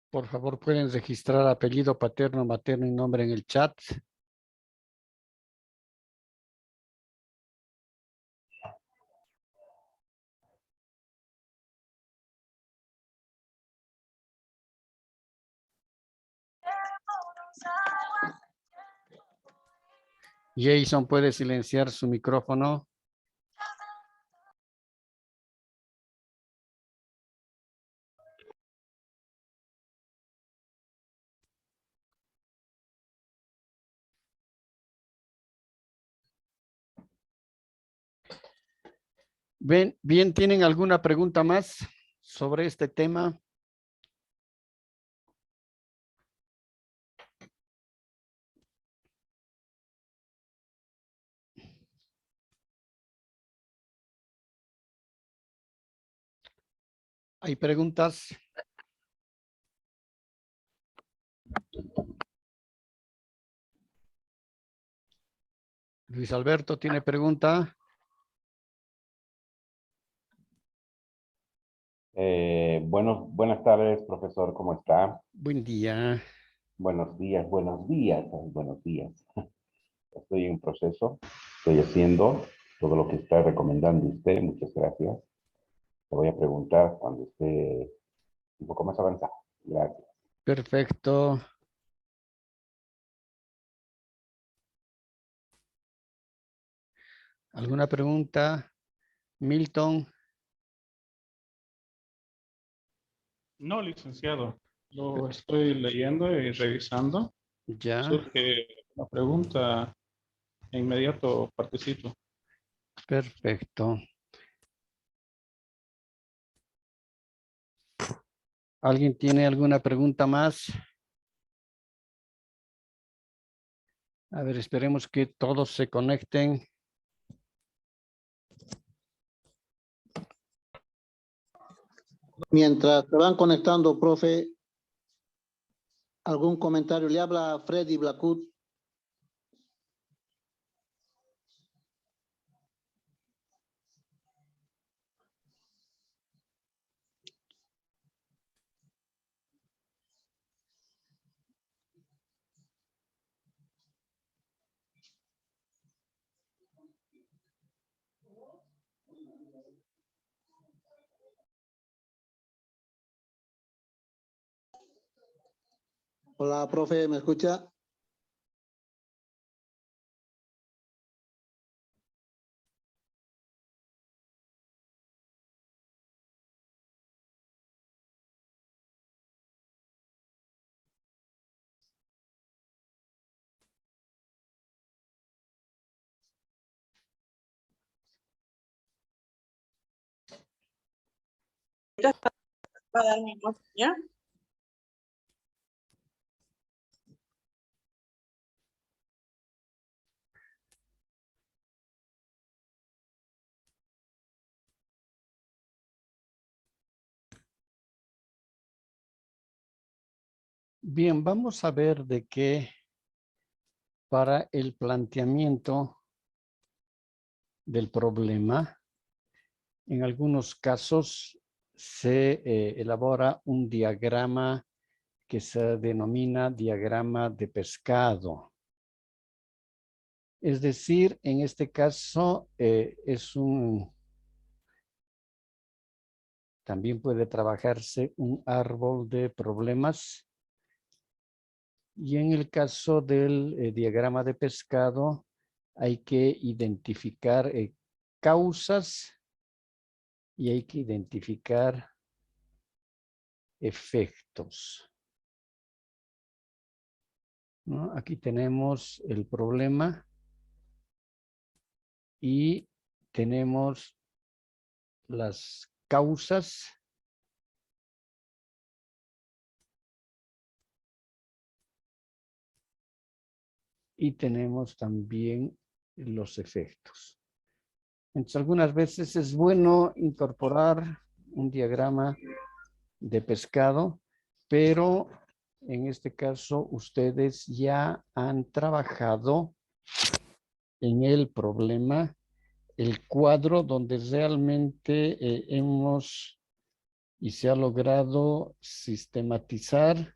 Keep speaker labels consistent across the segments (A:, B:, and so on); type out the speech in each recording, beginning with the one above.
A: Por favor, pueden registrar apellido paterno, materno y nombre en el chat. Jason, ¿puede silenciar su micrófono? Bien, ¿tienen alguna pregunta más sobre este tema? ¿Hay preguntas? Luis Alberto, ¿tiene pregunta?
B: Buenas tardes, profesor, ¿cómo está?
A: Buen día.
B: Buenos días, buenos días, buenos días. Estoy en proceso, estoy haciendo todo lo que está recomendando usted, muchas gracias. Te voy a preguntar cuando esté un poco más avanzado. Gracias.
A: Perfecto. ¿Alguna pregunta? Milton.
C: No, licenciado. Lo estoy leyendo y revisando.
A: Ya.
C: Surge la pregunta, de inmediato participo.
A: Perfecto. ¿Alguien tiene alguna pregunta más? A ver, esperemos que todos se conecten.
D: Mientras se van conectando, profe, ¿algún comentario? Le habla Freddy Blackwood. Hola, profe, ¿me escucha?
E: Va a dar mi voz, ¿ya?
A: Bien, vamos a ver de qué para el planteamiento del problema. En algunos casos se elabora un diagrama que se denomina diagrama de pescado. Es decir, en este caso también puede trabajarse un árbol de problemas. Y en el caso del diagrama de pescado, hay que identificar causas y hay que identificar efectos, ¿no? Aquí tenemos el problema y tenemos las causas y tenemos también los efectos. Entonces, algunas veces es bueno incorporar un diagrama de pescado, pero en este caso ustedes ya han trabajado en el problema, el cuadro donde realmente hemos y se ha logrado sistematizar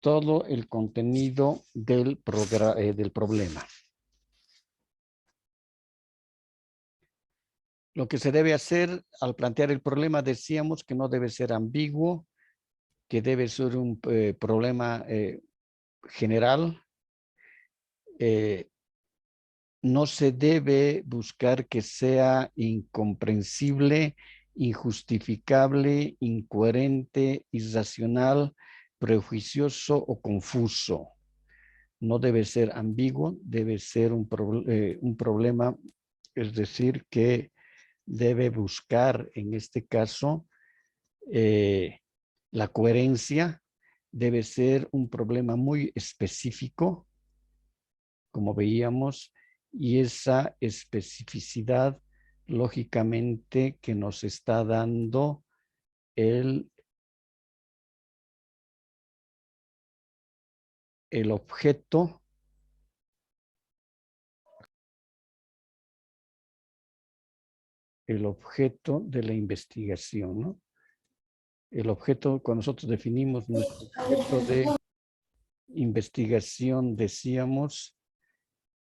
A: todo el contenido del problema. Lo que se debe hacer al plantear el problema, decíamos que no debe ser ambiguo, que debe ser un problema general. No se debe buscar que sea incomprensible, injustificable, incoherente, irracional, prejuicioso o confuso. No debe ser ambiguo, debe ser un problema, es decir, que debe buscar en este caso la coherencia, debe ser un problema muy específico, como veíamos, y esa especificidad, lógicamente, que nos está dando el objeto de la investigación, ¿no? El objeto, cuando nosotros definimos nuestro objeto de investigación, decíamos,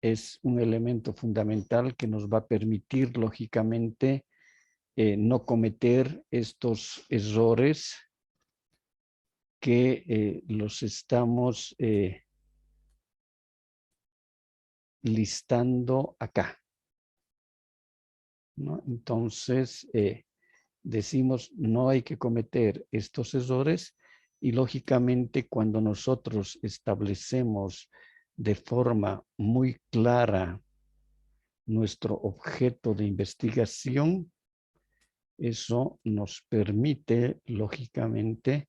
A: es un elemento fundamental que nos va a permitir, lógicamente, no cometer estos errores que los estamos listando acá, ¿no? Entonces, decimos, no hay que cometer estos errores y lógicamente cuando nosotros establecemos de forma muy clara nuestro objeto de investigación, eso nos permite, lógicamente,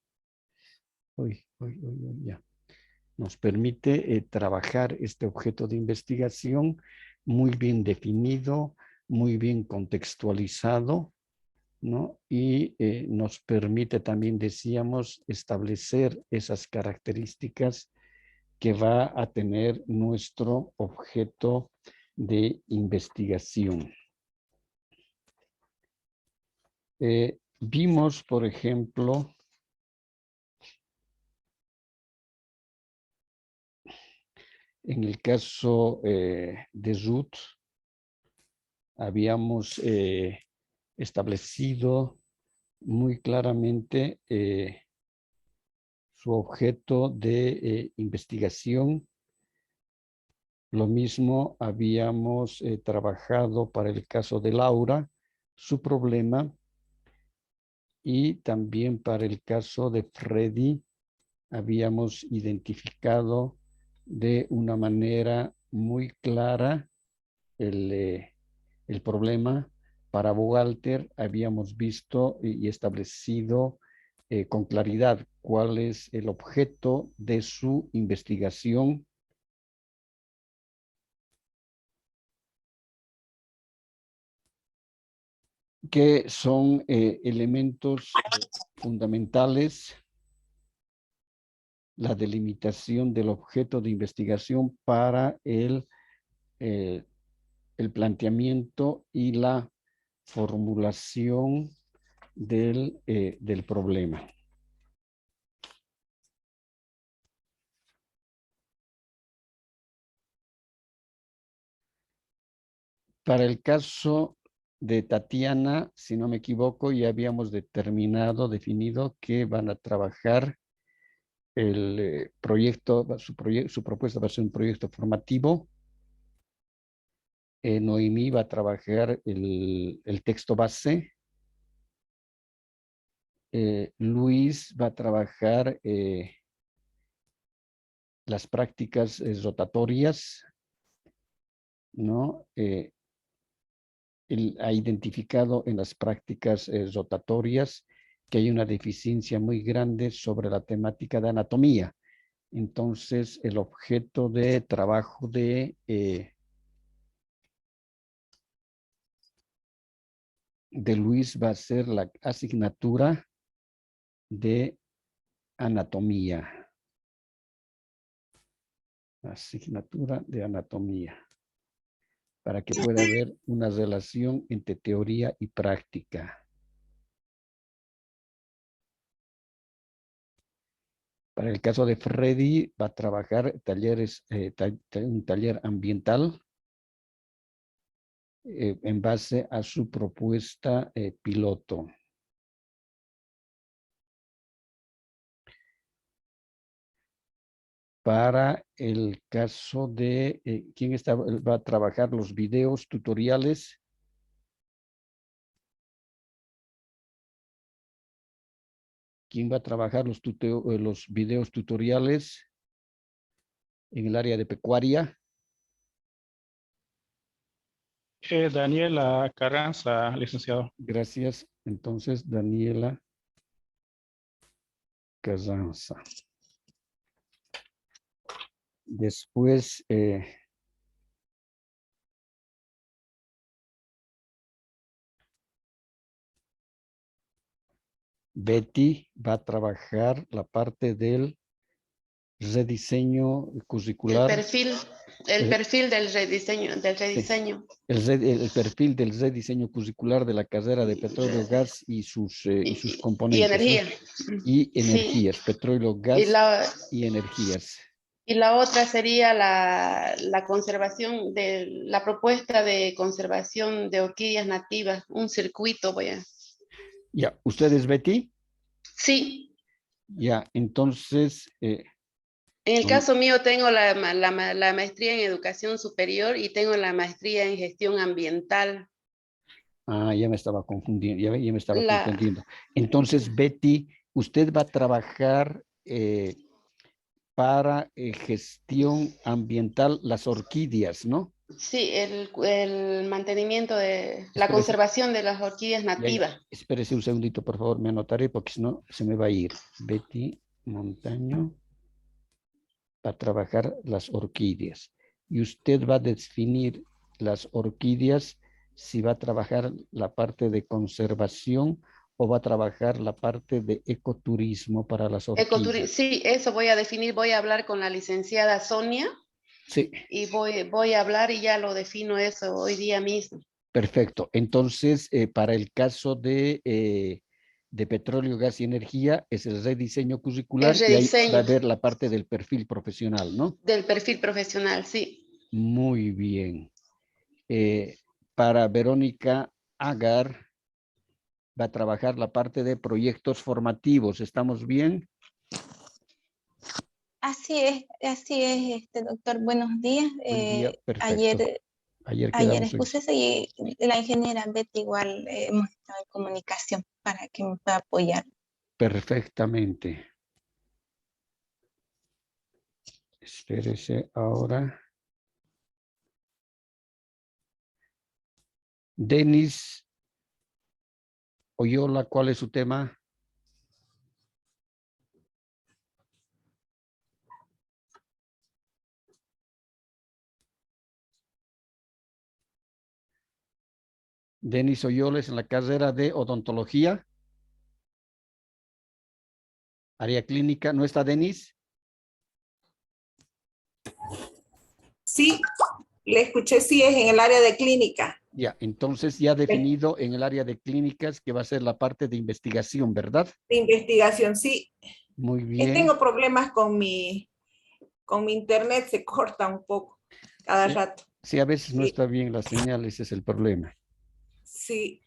A: nos permite trabajar este objeto de investigación muy bien definido, muy bien contextualizado, ¿no? Y nos permite también, decíamos, establecer esas características que va a tener nuestro objeto de investigación. Vimos, por ejemplo, en el caso de Ruth, habíamos establecido muy claramente su objeto de investigación. Lo mismo habíamos trabajado para el caso de Laura, su problema, y también para el caso de Freddy habíamos identificado de una manera muy clara el problema. Para Walter habíamos visto y establecido con claridad cuál es el objeto de su investigación. Que son elementos fundamentales, la delimitación del objeto de investigación para el planteamiento y la formulación del problema. Para el caso de Tatiana, si no me equivoco, ya habíamos definido que van a trabajar el proyecto, su propuesta va a ser un proyecto formativo. Noemí va a trabajar el texto base. Luis va a trabajar las prácticas rotatorias, ¿no? Él ha identificado en las prácticas rotatorias que hay una deficiencia muy grande sobre la temática de anatomía. Entonces, el objeto de trabajo de Luis va a ser la asignatura de anatomía. Asignatura de anatomía. Para que pueda haber una relación entre teoría y práctica. Para el caso de Freddy, va a trabajar talleres, un taller ambiental en base a su propuesta piloto. Para el caso de, ¿quién va a trabajar los videos tutoriales? ¿Quién va a trabajar los videos tutoriales en el área de pecuaria?
C: Daniela Carranza, licenciado.
A: Gracias. Entonces, Daniela Carranza. Después, Betty va a trabajar la parte del rediseño curricular.
F: El perfil del rediseño.
A: Sí. El perfil del rediseño curricular de la carrera de petróleo, gas y sus componentes.
F: Y energía.
A: ¿No? Y energías, sí. Petróleo, gas y energías.
F: Y la otra sería la conservación de la propuesta de conservación de orquídeas nativas, un circuito, voy a.
A: Ya, ¿usted es Betty?
F: Sí.
A: Ya, entonces.
F: En el caso mío tengo la maestría en educación superior y tengo la maestría en gestión ambiental.
A: Ah, ya me estaba confundiendo, ya me estaba confundiendo. Entonces, Betty, usted va a trabajar para gestión ambiental las orquídeas, ¿no?
F: Sí, el mantenimiento de la conservación de las orquídeas nativas.
A: Espérese un segundito, por favor, me anotaré porque si no se me va a ir. Betty Montaño va a trabajar las orquídeas. Y usted va a definir las orquídeas si va a trabajar la parte de conservación o va a trabajar la parte de ecoturismo para las orquídeas.
F: Sí, eso voy a definir, voy a hablar con la licenciada Sonia.
A: Sí.
F: Y voy a hablar y ya lo defino eso hoy día mismo.
A: Perfecto. Entonces, para el caso de petróleo, gas y energía, es el rediseño curricular y ahí va a haber la parte del perfil profesional, ¿no?
F: Del perfil profesional, sí.
A: Muy bien. Para Verónica Agar, va a trabajar la parte de proyectos formativos. ¿Estamos bien?
G: Así es, doctor. Buenos días.
A: Buen día, perfecto.
G: Ayer expuse y la ingeniera Betty igual hemos estado en comunicación para que me pueda apoyar.
A: Perfectamente. Espérese ahora. Denis Oyola, ¿cuál es su tema? Denis Oyola es en la carrera de odontología. Área clínica. ¿No está Denis?
E: Sí, le escuché, sí, es en el área de clínica.
A: Ya, entonces ya definido en el área de clínicas que va a ser la parte de investigación, ¿verdad?
E: De investigación, sí.
A: Muy bien.
E: Tengo problemas con mi internet, se corta un poco cada rato.
A: Sí, a veces no está bien la señal, ese es el problema.
E: Sí,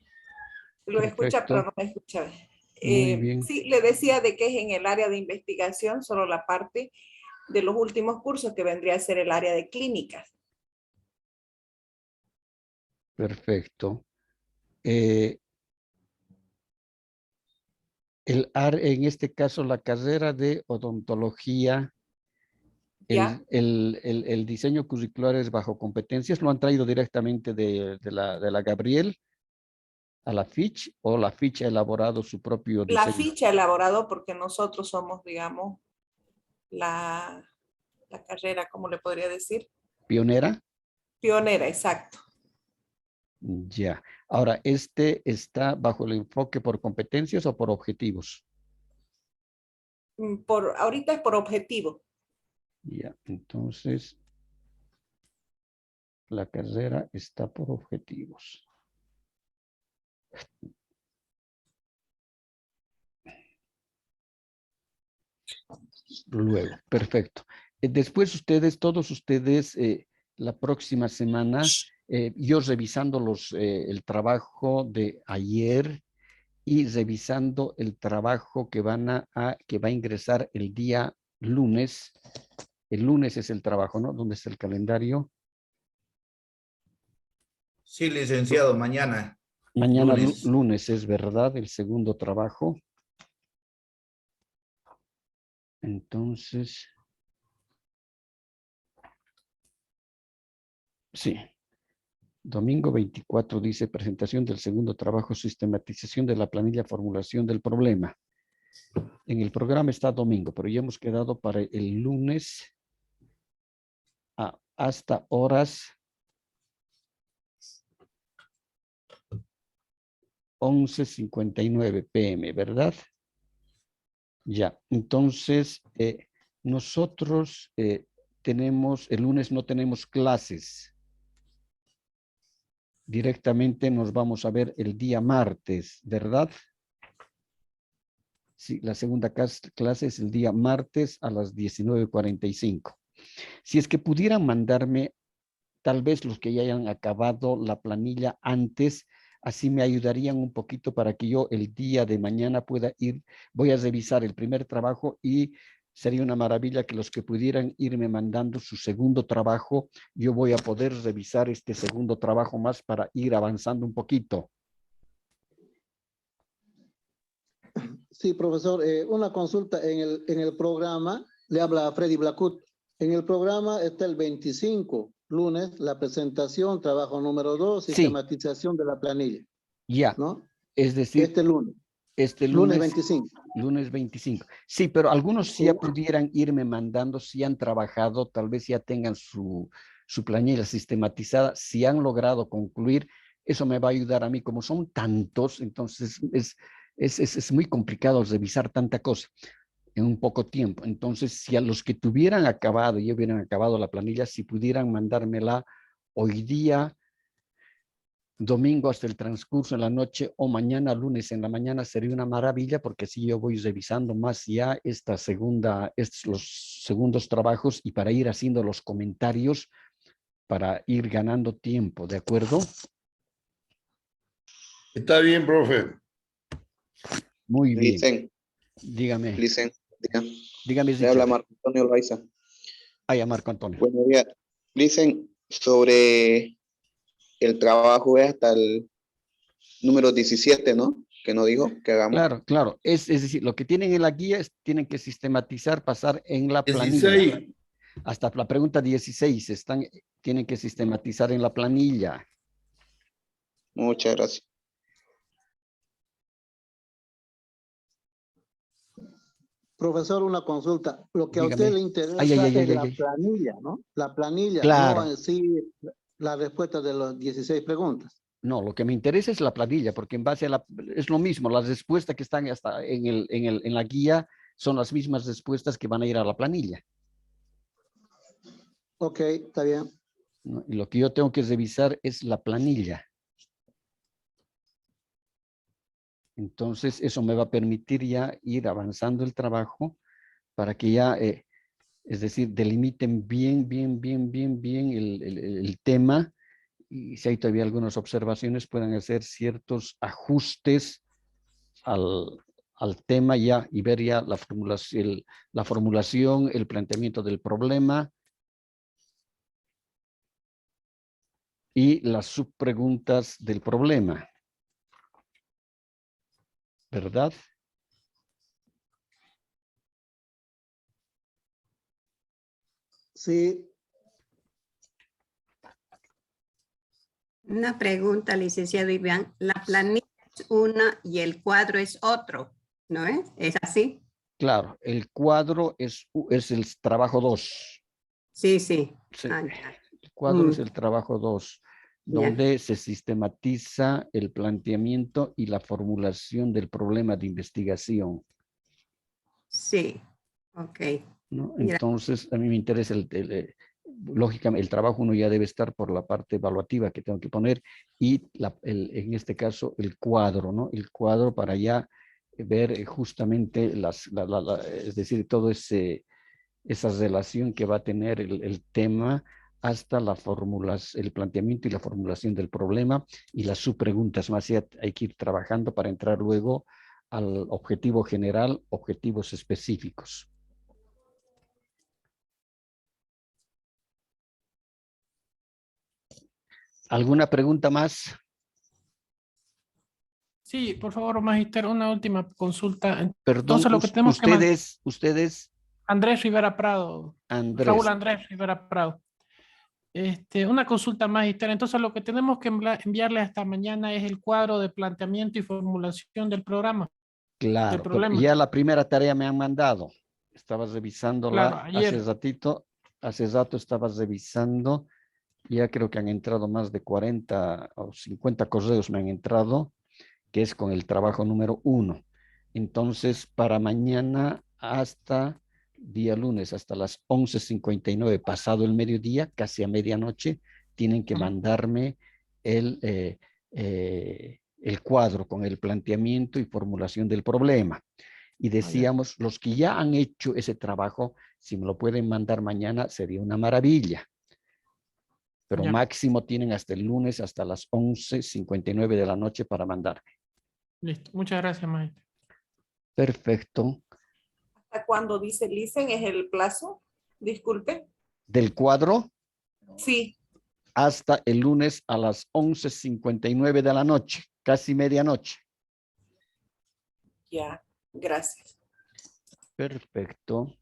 E: lo escucha, pero no me escucha.
A: Muy bien.
E: Sí, le decía de que es en el área de investigación, solo la parte de los últimos cursos que vendría a ser el área de clínicas.
A: Perfecto. En este caso, la carrera de odontología, el diseño curricular es bajo competencias. ¿Lo han traído directamente de la Gabriel a la FICH o la FICH ha elaborado su propio diseño?
E: La ficha ha elaborado porque nosotros somos, digamos, la carrera, ¿cómo le podría decir?
A: ¿Pionera?
E: Pionera, exacto.
A: Ya. Ahora, ¿este está bajo el enfoque por competencias o por objetivos?
E: ahorita es por objetivo.
A: Ya, entonces la carrera está por objetivos. Luego, perfecto. Después ustedes, todos ustedes, la próxima semana, yo revisando el trabajo de ayer y revisando el trabajo que que va a ingresar el día lunes. El lunes es el trabajo, ¿no? ¿Dónde está el calendario?
H: Sí, licenciado, mañana.
A: Mañana
H: Lunes.
A: lunes es verdad, el segundo trabajo. Entonces, sí. Domingo 24 dice presentación del segundo trabajo, sistematización de la planilla, formulación del problema. En el programa está domingo, pero ya hemos quedado para el lunes hasta horas 11:59 p.m., ¿verdad? Ya, entonces nosotros tenemos, el lunes no tenemos clases. Directamente nos vamos a ver el día martes, ¿verdad? Sí, la segunda clase es el día martes a las 19:45. Si es que pudieran mandarme, tal vez los que ya hayan acabado la planilla antes, así me ayudarían un poquito para que yo el día de mañana pueda ir. Voy a revisar el primer trabajo y sería una maravilla que los que pudieran irme mandando su segundo trabajo, yo voy a poder revisar este segundo trabajo más para ir avanzando un poquito.
D: Sí, profesor, una consulta en el programa, le habla Freddy Blacut. En el programa está el 25, lunes, la presentación, trabajo número 2,
A: Sí.
D: sistematización de la planilla.
A: Ya,
D: ¿No?
A: es decir,
D: Este lunes.
A: lunes
D: 25.
A: Lunes 25. Sí, pero algunos sí ya pudieran irme mandando, si han trabajado, tal vez ya tengan su planilla sistematizada, si han logrado concluir, eso me va a ayudar a mí. Como son tantos, entonces es muy complicado revisar tanta cosa en un poco tiempo. Entonces, si a los que tuvieran acabado, ya hubieran acabado la planilla, si pudieran mandármela hoy día, domingo hasta el transcurso en la noche o mañana lunes en la mañana, sería una maravilla, porque así yo voy revisando más ya los segundos trabajos y para ir haciendo los comentarios para ir ganando tiempo, ¿de acuerdo?
I: Está bien, profe.
A: Muy bien.
J: Licen,
A: Dígame.
J: Licen,
A: Dígame,
J: le habla
A: Richard.
J: Marco Antonio Loaiza.
A: Ya, Marco Antonio.
J: Buenos días. Licen, sobre el trabajo es hasta el número 17, ¿no? Que nos dijo que hagamos.
A: Claro, claro. Es decir, lo que tienen en la guía tienen que sistematizar, pasar en la planilla.
I: 16.
A: Hasta la pregunta 16 tienen que sistematizar en la planilla.
J: Muchas gracias.
D: Profesor, una consulta. Lo que a
A: Dígame.
D: usted le interesa es la planilla, ¿no? La planilla,
A: claro.
D: no en sí la respuesta de las 16 preguntas.
A: No, lo que me interesa es la planilla, porque en base a es lo mismo, las respuestas que están hasta en la guía son las mismas respuestas que van a ir a la planilla.
D: Ok, está bien.
A: ¿No? Y lo que yo tengo que revisar es la planilla. Entonces, eso me va a permitir ya ir avanzando el trabajo para que ya, es decir, delimiten bien el tema, y si hay todavía algunas observaciones, puedan hacer ciertos ajustes al tema ya y ver ya la formulación, el planteamiento del problema y las subpreguntas del problema. ¿Verdad?
D: Sí.
K: Una pregunta, licenciado Iván. La planilla es una y el cuadro es otro, ¿no es? ¿Es así?
A: Claro, el cuadro es el trabajo 2.
K: Sí.
A: Sí. El cuadro es el trabajo 2, donde se sistematiza el planteamiento y la formulación del problema de investigación.
K: Sí, ok.
A: ¿no? Entonces, a mí me interesa lógicamente, el trabajo uno ya debe estar por la parte evaluativa que tengo que poner y en este caso el cuadro, ¿no? El cuadro para ya ver justamente es decir, todo esa relación que va a tener el tema hasta el planteamiento y la formulación del problema y las subpreguntas. Más ya hay que ir trabajando para entrar luego al objetivo general, objetivos específicos. ¿Alguna pregunta más?
I: Sí, por favor, Magister, una última consulta.
A: Perdón,
I: Entonces, lo que tenemos que
A: ustedes.
I: Andrés Rivera Prado. Raúl Andrés Rivera Prado. Una consulta, Magister. Entonces, lo que tenemos que enviarle hasta mañana es el cuadro de planteamiento y formulación del programa.
A: Claro, pero ya la primera tarea me han mandado. Estabas revisándola
I: claro, ayer.
A: Hace rato estabas revisando. Ya creo que han entrado más de 40 o 50 correos me han entrado, que es con el trabajo número 1. Entonces, para mañana hasta día lunes, hasta las 11:59, pasado el mediodía, casi a medianoche, tienen que mandarme el cuadro con el planteamiento y formulación del problema. Y decíamos, los que ya han hecho ese trabajo, si me lo pueden mandar mañana, sería una maravilla. Pero máximo tienen hasta el lunes, hasta las 11:59 de la noche para mandarme.
I: Listo. Muchas gracias, maestro.
A: Perfecto.
E: ¿Hasta cuándo dice Licen es el plazo? Disculpe.
A: ¿Del cuadro?
E: Sí.
A: Hasta el lunes a las 11:59 de la noche, casi medianoche.
E: Ya, gracias.
A: Perfecto.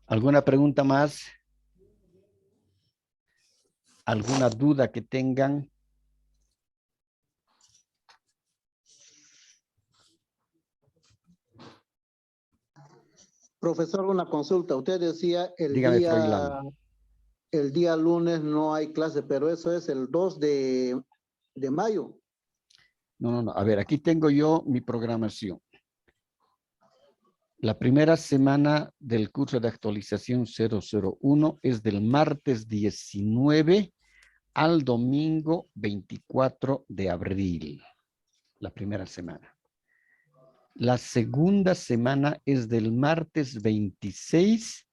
A: ¿Alguna pregunta más? ¿Alguna duda que tengan?
D: Profesor, una consulta. Usted decía
A: Dígame, Froilán.
D: el día lunes no hay clase, pero eso es el 2 de mayo.
A: No. A ver, aquí tengo yo mi programación. La primera semana del curso de actualización 001 es del martes 19 al domingo 24 de abril. La primera semana. La segunda semana es del martes 26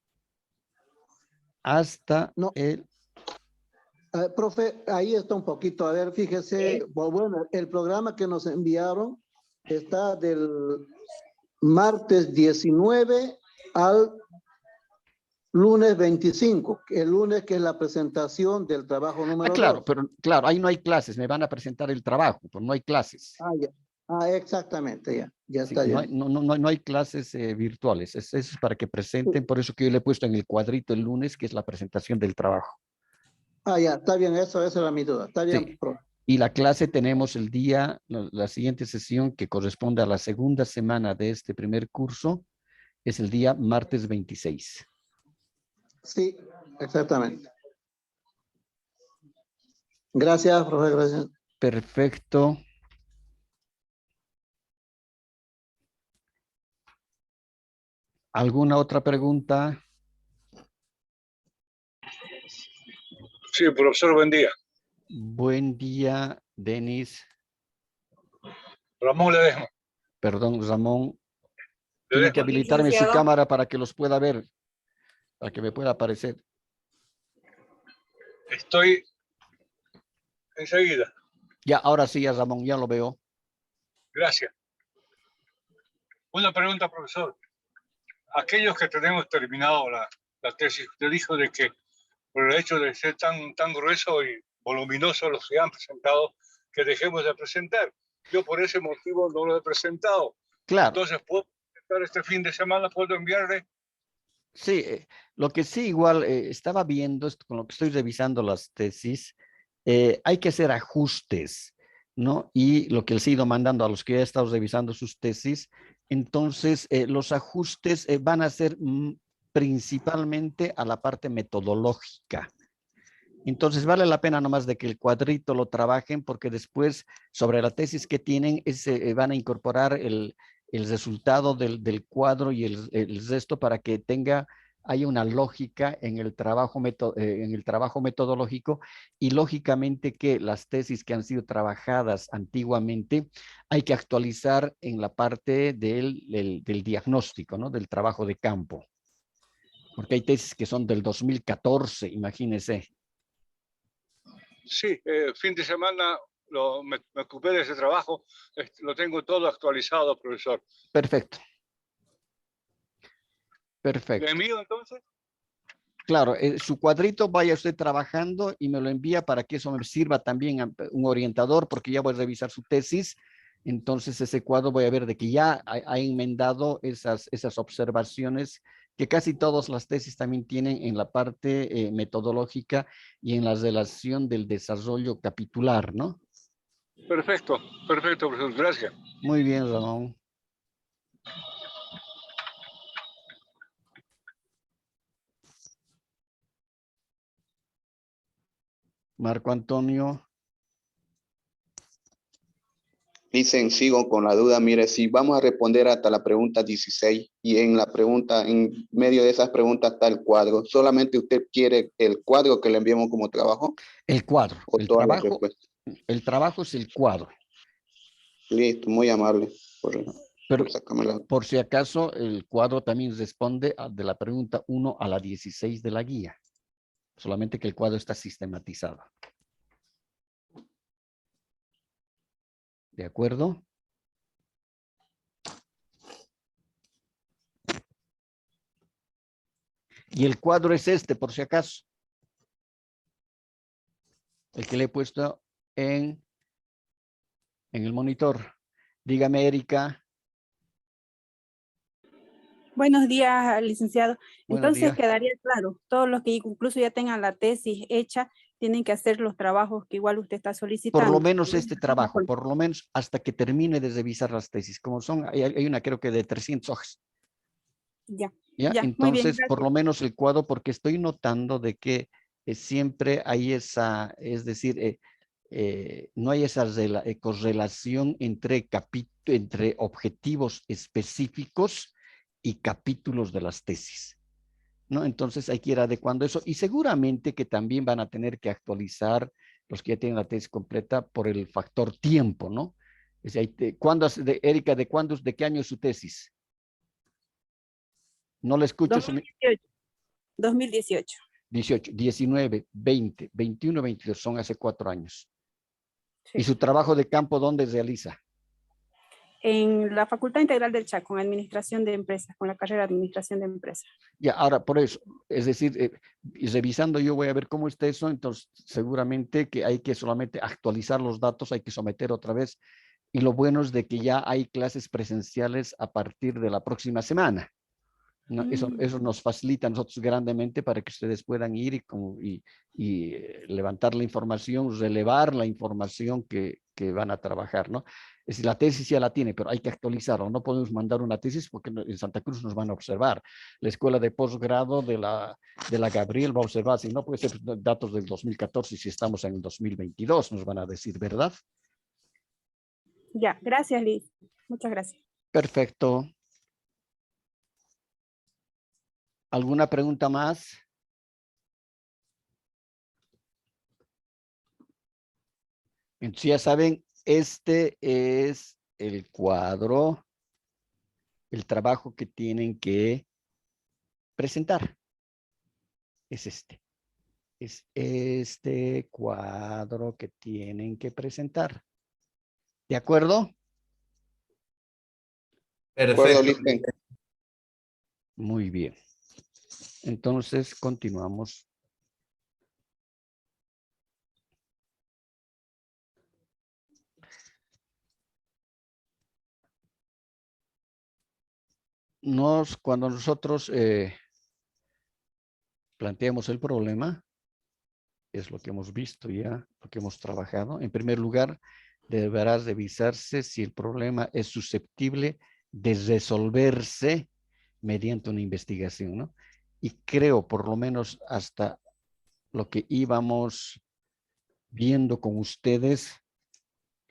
A: hasta el...
D: Profe, ahí está un poquito. A ver, fíjese. Bueno, el programa que nos enviaron está del martes 19 al lunes 25. El lunes que es la presentación del trabajo número 2.
A: Pero claro, ahí no hay clases. Me van a presentar el trabajo, pero no hay clases.
D: Ya. Exactamente, ya
A: Sí,
D: está.
A: no hay clases virtuales. Eso es para que presenten. Por eso que yo le he puesto en el cuadrito el lunes, que es la presentación del trabajo.
D: Ya, está bien. Esa era mi duda. Está bien,
A: sí.
D: profe.
A: Y la clase tenemos el día, la siguiente sesión que corresponde a la segunda semana de este primer curso, es el día martes 26.
D: Sí, exactamente. Gracias, profe. Gracias.
A: Perfecto. ¿Alguna otra pregunta?
L: Sí, profesor, buen día.
A: Buen día, Denis.
L: Ramón Ledesma.
A: Perdón, Ramón. Tiene que habilitarme su cámara para que los pueda ver, para que me pueda aparecer.
L: Estoy enseguida.
A: Ya, ahora sí, ya Ramón, ya lo veo.
L: Gracias. Una pregunta, profesor. Aquellos que tenemos terminado la tesis, usted dijo de que por el hecho de ser tan grueso y voluminoso los que han presentado, que dejemos de presentar. Yo por ese motivo no lo he presentado.
A: Claro.
L: Entonces, ¿puedo presentar este fin de semana? ¿Puedo enviarle?
A: Sí, lo que sí igual estaba viendo, con lo que estoy revisando las tesis, hay que hacer ajustes, ¿no? Y lo que les he ido mandando a los que ya he estado revisando sus tesis, entonces los ajustes van a ser principalmente a la parte metodológica. Entonces vale la pena nomás de que el cuadrito lo trabajen porque después sobre la tesis que tienen van a incorporar el resultado del cuadro y el resto para que haya una lógica en el trabajo metodológico y lógicamente que las tesis que han sido trabajadas antiguamente hay que actualizar en la parte del diagnóstico, ¿no? Del trabajo de campo. Porque hay tesis que son del 2014, imagínense.
L: Sí, fin de semana me ocupé de ese trabajo, lo tengo todo actualizado, profesor.
A: Perfecto. Perfecto.
L: ¿Le envío entonces?
A: Claro, su cuadrito vaya usted trabajando y me lo envía para que eso me sirva también a un orientador, porque ya voy a revisar su tesis. Entonces ese cuadro voy a ver de que ya ha enmendado esas observaciones que casi todas las tesis también tienen en la parte metodológica y en la relación del desarrollo capitular, ¿no?
L: Perfecto, perfecto, profesor. Gracias.
A: Muy bien, Ramón. Marco Antonio.
J: Dicen, sigo con la duda, mire, si vamos a responder hasta la pregunta 16 y en medio de esas preguntas está el cuadro, ¿solamente usted quiere el cuadro que le enviemos como trabajo?
A: El cuadro. El trabajo es el cuadro.
J: Listo, muy amable.
A: Pero por si acaso, el cuadro también responde de la pregunta 1 a la 16 de la guía. Solamente que el cuadro está sistematizado. ¿De acuerdo? Y el cuadro es este, por si acaso. El que le he puesto en el monitor. Dígame, Erika.
M: Buenos días, licenciado.
A: Buenos
M: Entonces
A: días.
M: quedaría claro, todos los que incluso ya tengan la tesis hecha, tienen que hacer los trabajos que igual usted está solicitando.
A: Por lo menos este trabajo, por lo menos hasta que termine de revisar las tesis. Como son, hay una creo que de 300 hojas.
M: Ya,
A: Entonces,
M: muy bien,
A: por lo menos el cuadro, porque estoy notando de que siempre hay esa, es decir, no hay esa correlación entre objetivos específicos y capítulos de las tesis, ¿no? Entonces hay que ir adecuando eso y seguramente que también van a tener que actualizar los que ya tienen la tesis completa por el factor tiempo, ¿no? Es decir, Erika, ¿de qué año es su tesis? No le escucho.
M: 2018.
A: 18, 19, 20, 21, 22, son hace 4 años.
M: Sí.
A: ¿Y su trabajo de campo dónde realiza?
M: En la Facultad Integral del Chaco, con Administración de Empresas, con la carrera de Administración de Empresas.
A: Ya, ahora, por eso, es decir, revisando yo voy a ver cómo está eso, entonces seguramente que hay que solamente actualizar los datos, hay que someter otra vez, y lo bueno es de que ya hay clases presenciales a partir de la próxima semana. ¿No? Eso nos facilita a nosotros grandemente para que ustedes puedan ir y levantar la información, relevar la información que van a trabajar, ¿no? Es decir, la tesis ya la tiene, pero hay que actualizarla. No podemos mandar una tesis porque en Santa Cruz nos van a observar. La escuela de posgrado de la Gabriel va a observar, si no puede ser datos del 2014, si estamos en el 2022, nos van a decir, ¿verdad?
M: Ya, gracias, Liz. Muchas gracias.
A: Perfecto. ¿Alguna pregunta más? Entonces ya saben, este es el cuadro, el trabajo que tienen que presentar. Es este. Es este cuadro que tienen que presentar. ¿De acuerdo?
J: Perfecto.
A: Muy bien. Entonces, continuamos. Cuando nosotros planteamos el problema, es lo que hemos visto ya, lo que hemos trabajado. En primer lugar, deberá revisarse si el problema es susceptible de resolverse mediante una investigación, ¿no? Y creo, por lo menos hasta lo que íbamos viendo con ustedes,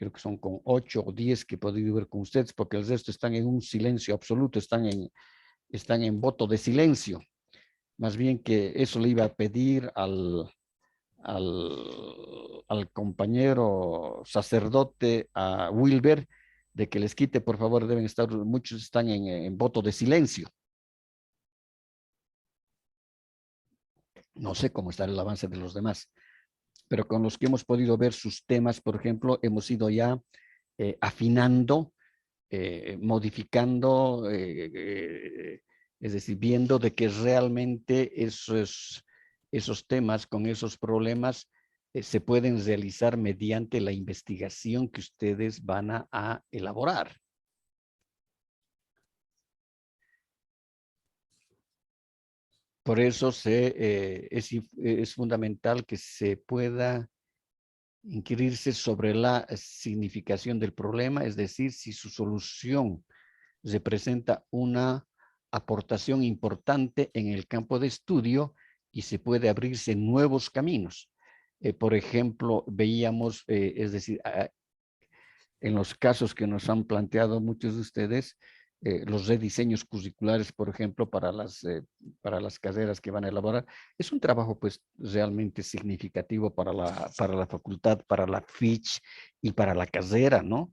A: creo que son con 8 o 10 que he podido ver con ustedes, porque el resto están en un silencio absoluto, están en voto de silencio. Más bien que eso le iba a pedir al compañero sacerdote, a Wilber, de que les quite, por favor, deben estar, muchos están en voto de silencio. No sé cómo está el avance de los demás, pero con los que hemos podido ver sus temas, por ejemplo, hemos ido ya afinando, modificando, es decir, viendo de que realmente esos temas con esos problemas se pueden realizar mediante la investigación que ustedes van a elaborar. Por eso es fundamental que se pueda inquirirse sobre la significación del problema, es decir, si su solución representa una aportación importante en el campo de estudio y se puede abrirse nuevos caminos. Por ejemplo, veíamos, es decir, en los casos que nos han planteado muchos de ustedes, los rediseños curriculares, por ejemplo, para las carreras que van a elaborar, es un trabajo pues realmente significativo para la facultad, para la FICH y para la carrera, ¿no?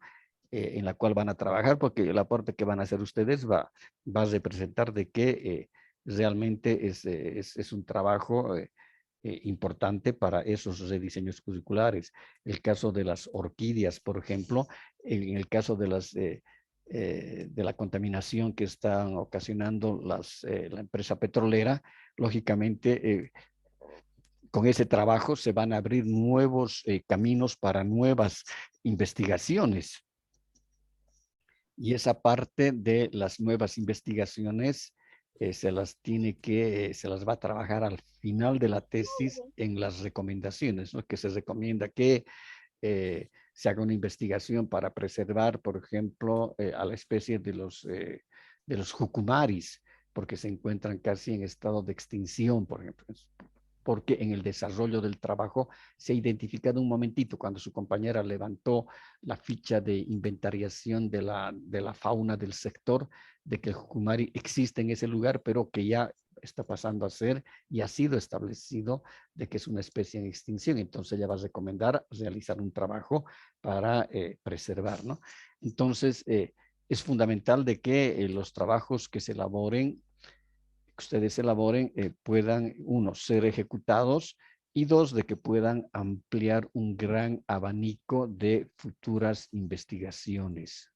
A: En la cual van a trabajar, porque el aporte que van a hacer ustedes va a representar de que realmente es un trabajo importante para esos rediseños curriculares. El caso de las orquídeas, por ejemplo, en el caso de la contaminación que están ocasionando la empresa petrolera, lógicamente con ese trabajo se van a abrir nuevos caminos para nuevas investigaciones. Y esa parte de las nuevas investigaciones se las va a trabajar al final de la tesis en las recomendaciones, ¿no? Que se recomienda que se haga una investigación para preservar, por ejemplo, a la especie de los jucumaris, porque se encuentran casi en estado de extinción, por ejemplo. Porque en el desarrollo del trabajo se ha identificado un momentito cuando su compañera levantó la ficha de inventariación de la fauna del sector, de que el jucumari existe en ese lugar, pero que ya está pasando a ser y ha sido establecido de que es una especie en extinción. Entonces ella va a recomendar realizar un trabajo para preservar, ¿no? Entonces es fundamental de que los trabajos que se elaboren, ustedes elaboren, puedan, uno, ser ejecutados y dos, de que puedan ampliar un gran abanico de futuras investigaciones.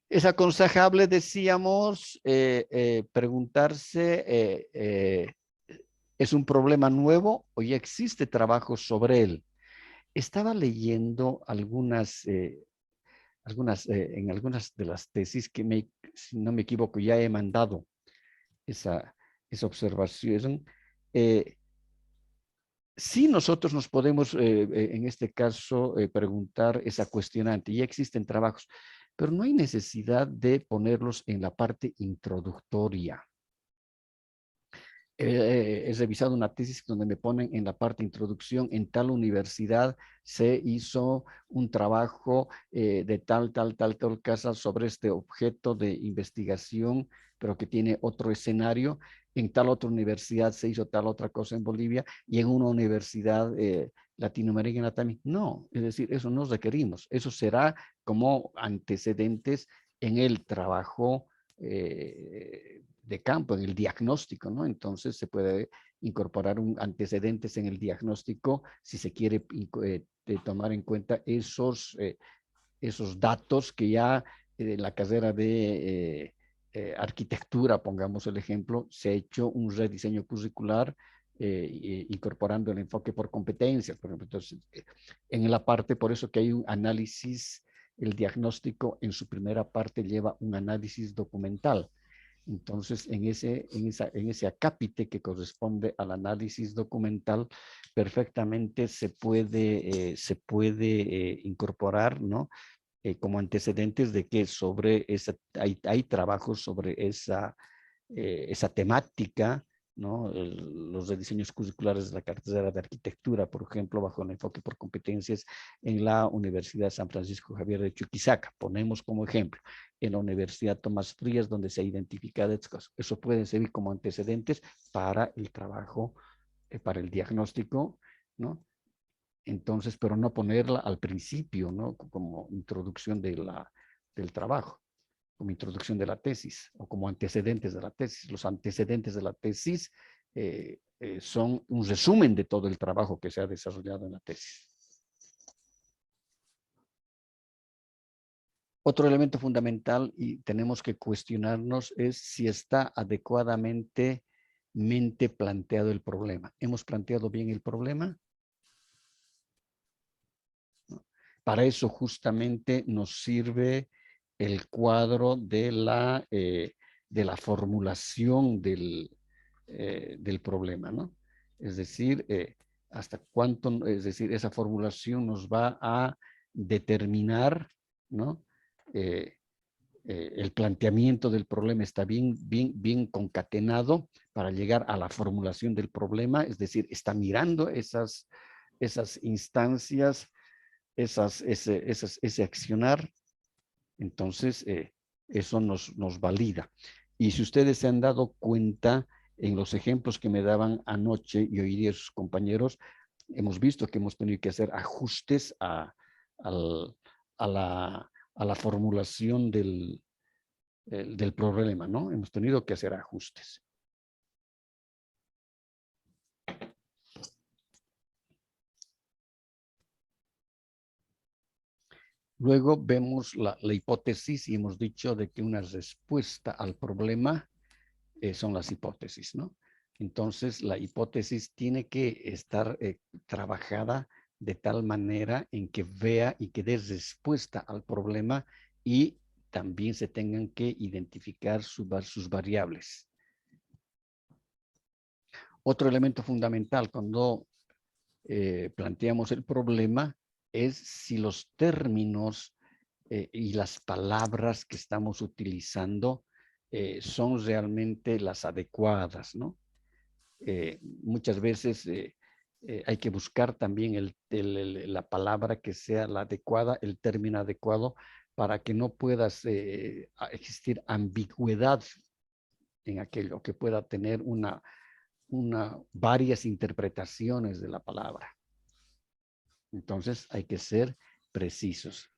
A: Es aconsejable, decíamos, preguntarse, ¿es un problema nuevo o ya existe trabajo sobre él? Estaba leyendo en algunas de las tesis que, si no me equivoco, ya he mandado esa observación. Sí, nosotros nos podemos, en este caso, preguntar esa cuestionante. Ya existen trabajos, pero no hay necesidad de ponerlos en la parte introductoria. He revisado una tesis donde me ponen en la parte introducción, en tal universidad se hizo un trabajo de tal casa sobre este objeto de investigación, pero que tiene otro escenario. En tal otra universidad se hizo tal otra cosa en Bolivia y en una universidad latinoamericana también. No, es decir, eso no requerimos. Eso será como antecedentes en el trabajo de campo, en el diagnóstico, ¿no? Entonces se puede incorporar antecedentes en el diagnóstico si se quiere tomar en cuenta esos datos que ya en la carrera de arquitectura, pongamos el ejemplo, se ha hecho un rediseño curricular incorporando el enfoque por competencias, por ejemplo. Entonces, en la parte, por eso que hay un análisis, el diagnóstico en su primera parte lleva un análisis documental. Entonces, en ese acápite que corresponde al análisis documental, perfectamente se puede incorporar, ¿no? Como antecedentes de que hay trabajos sobre esa temática ¿no? Los rediseños curriculares de la carrera de arquitectura, por ejemplo, bajo el enfoque por competencias en la Universidad San Francisco Javier de Chuquisaca. Ponemos como ejemplo en la Universidad Tomás Frías, donde se ha identificado estos casos. Eso puede servir como antecedentes para el trabajo, para el diagnóstico, ¿no? Entonces, pero no ponerla al principio, ¿no? Como introducción del trabajo, como introducción de la tesis o como antecedentes de la tesis. Los antecedentes de la tesis son un resumen de todo el trabajo que se ha desarrollado en la tesis. Otro elemento fundamental y tenemos que cuestionarnos es si está adecuadamente planteado el problema. ¿Hemos planteado bien el problema? Para eso justamente nos sirve el cuadro de la formulación del problema, ¿no? Es decir, hasta cuánto, es decir, esa formulación nos va a determinar, ¿no? El planteamiento del problema está bien concatenado para llegar a la formulación del problema, es decir, está mirando esas instancias, ese accionar. Entonces, eso nos valida. Y si ustedes se han dado cuenta en los ejemplos que me daban anoche y hoy día sus compañeros, hemos visto que hemos tenido que hacer ajustes a la formulación del problema, ¿no? Hemos tenido que hacer ajustes. Luego vemos la hipótesis y hemos dicho de que una respuesta al problema son las hipótesis, ¿no? Entonces, la hipótesis tiene que estar trabajada de tal manera en que vea y que dé respuesta al problema y también se tengan que identificar sus variables. Otro elemento fundamental cuando planteamos el problema es si los términos y las palabras que estamos utilizando son realmente las adecuadas, ¿no? Muchas veces hay que buscar también la palabra que sea la adecuada, el término adecuado, para que no pueda existir ambigüedad en aquello, que pueda tener varias interpretaciones de la palabra. Entonces hay que ser precisos.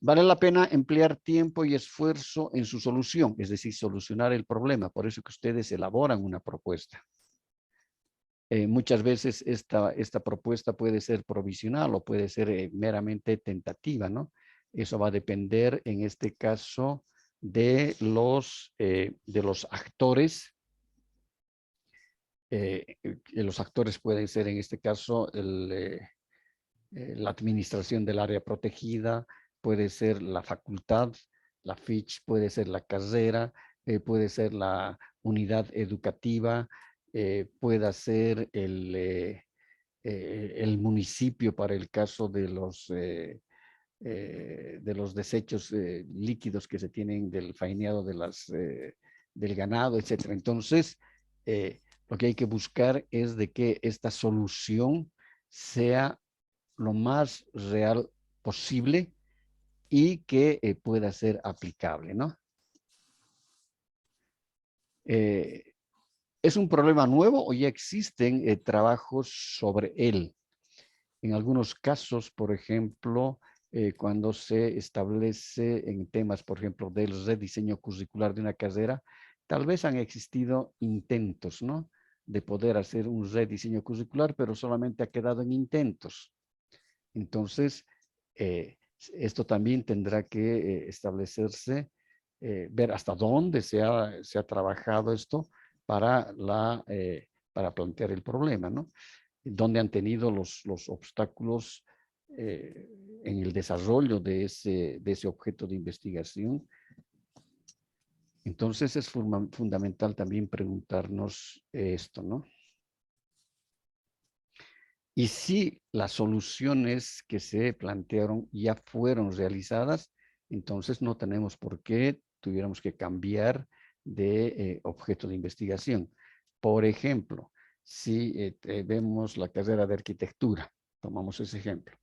A: Vale la pena emplear tiempo y esfuerzo en su solución, es decir, solucionar el problema. Por eso que ustedes elaboran una propuesta. Muchas veces esta propuesta puede ser provisional o puede ser meramente tentativa, ¿no? Eso va a depender, en este caso, de los actores. Los actores pueden ser, en este caso, la administración del área protegida, puede ser la facultad, la FICH, puede ser la carrera, puede ser la unidad educativa, puede ser el municipio para el caso de los desechos líquidos que se tienen del faineado del ganado, etc. Entonces, lo que hay que buscar es de que esta solución sea lo más real posible y que pueda ser aplicable, ¿no? ¿Es un problema nuevo o ya existen trabajos sobre él? En algunos casos, por ejemplo, cuando se establece en temas, por ejemplo, del rediseño curricular de una carrera, tal vez han existido intentos, ¿no? De poder hacer un rediseño curricular, pero solamente ha quedado en intentos. Entonces, esto también tendrá que establecerse, ver hasta dónde se ha trabajado esto para plantear el problema, ¿no? Dónde han tenido los obstáculos en el desarrollo de ese objeto de investigación. Entonces es fundamental también preguntarnos esto, ¿no? Y si las soluciones que se plantearon ya fueron realizadas, Entonces no tenemos por qué tuviéramos que cambiar de objeto de investigación. Por ejemplo, si vemos la carrera de arquitectura, tomamos ese ejemplo,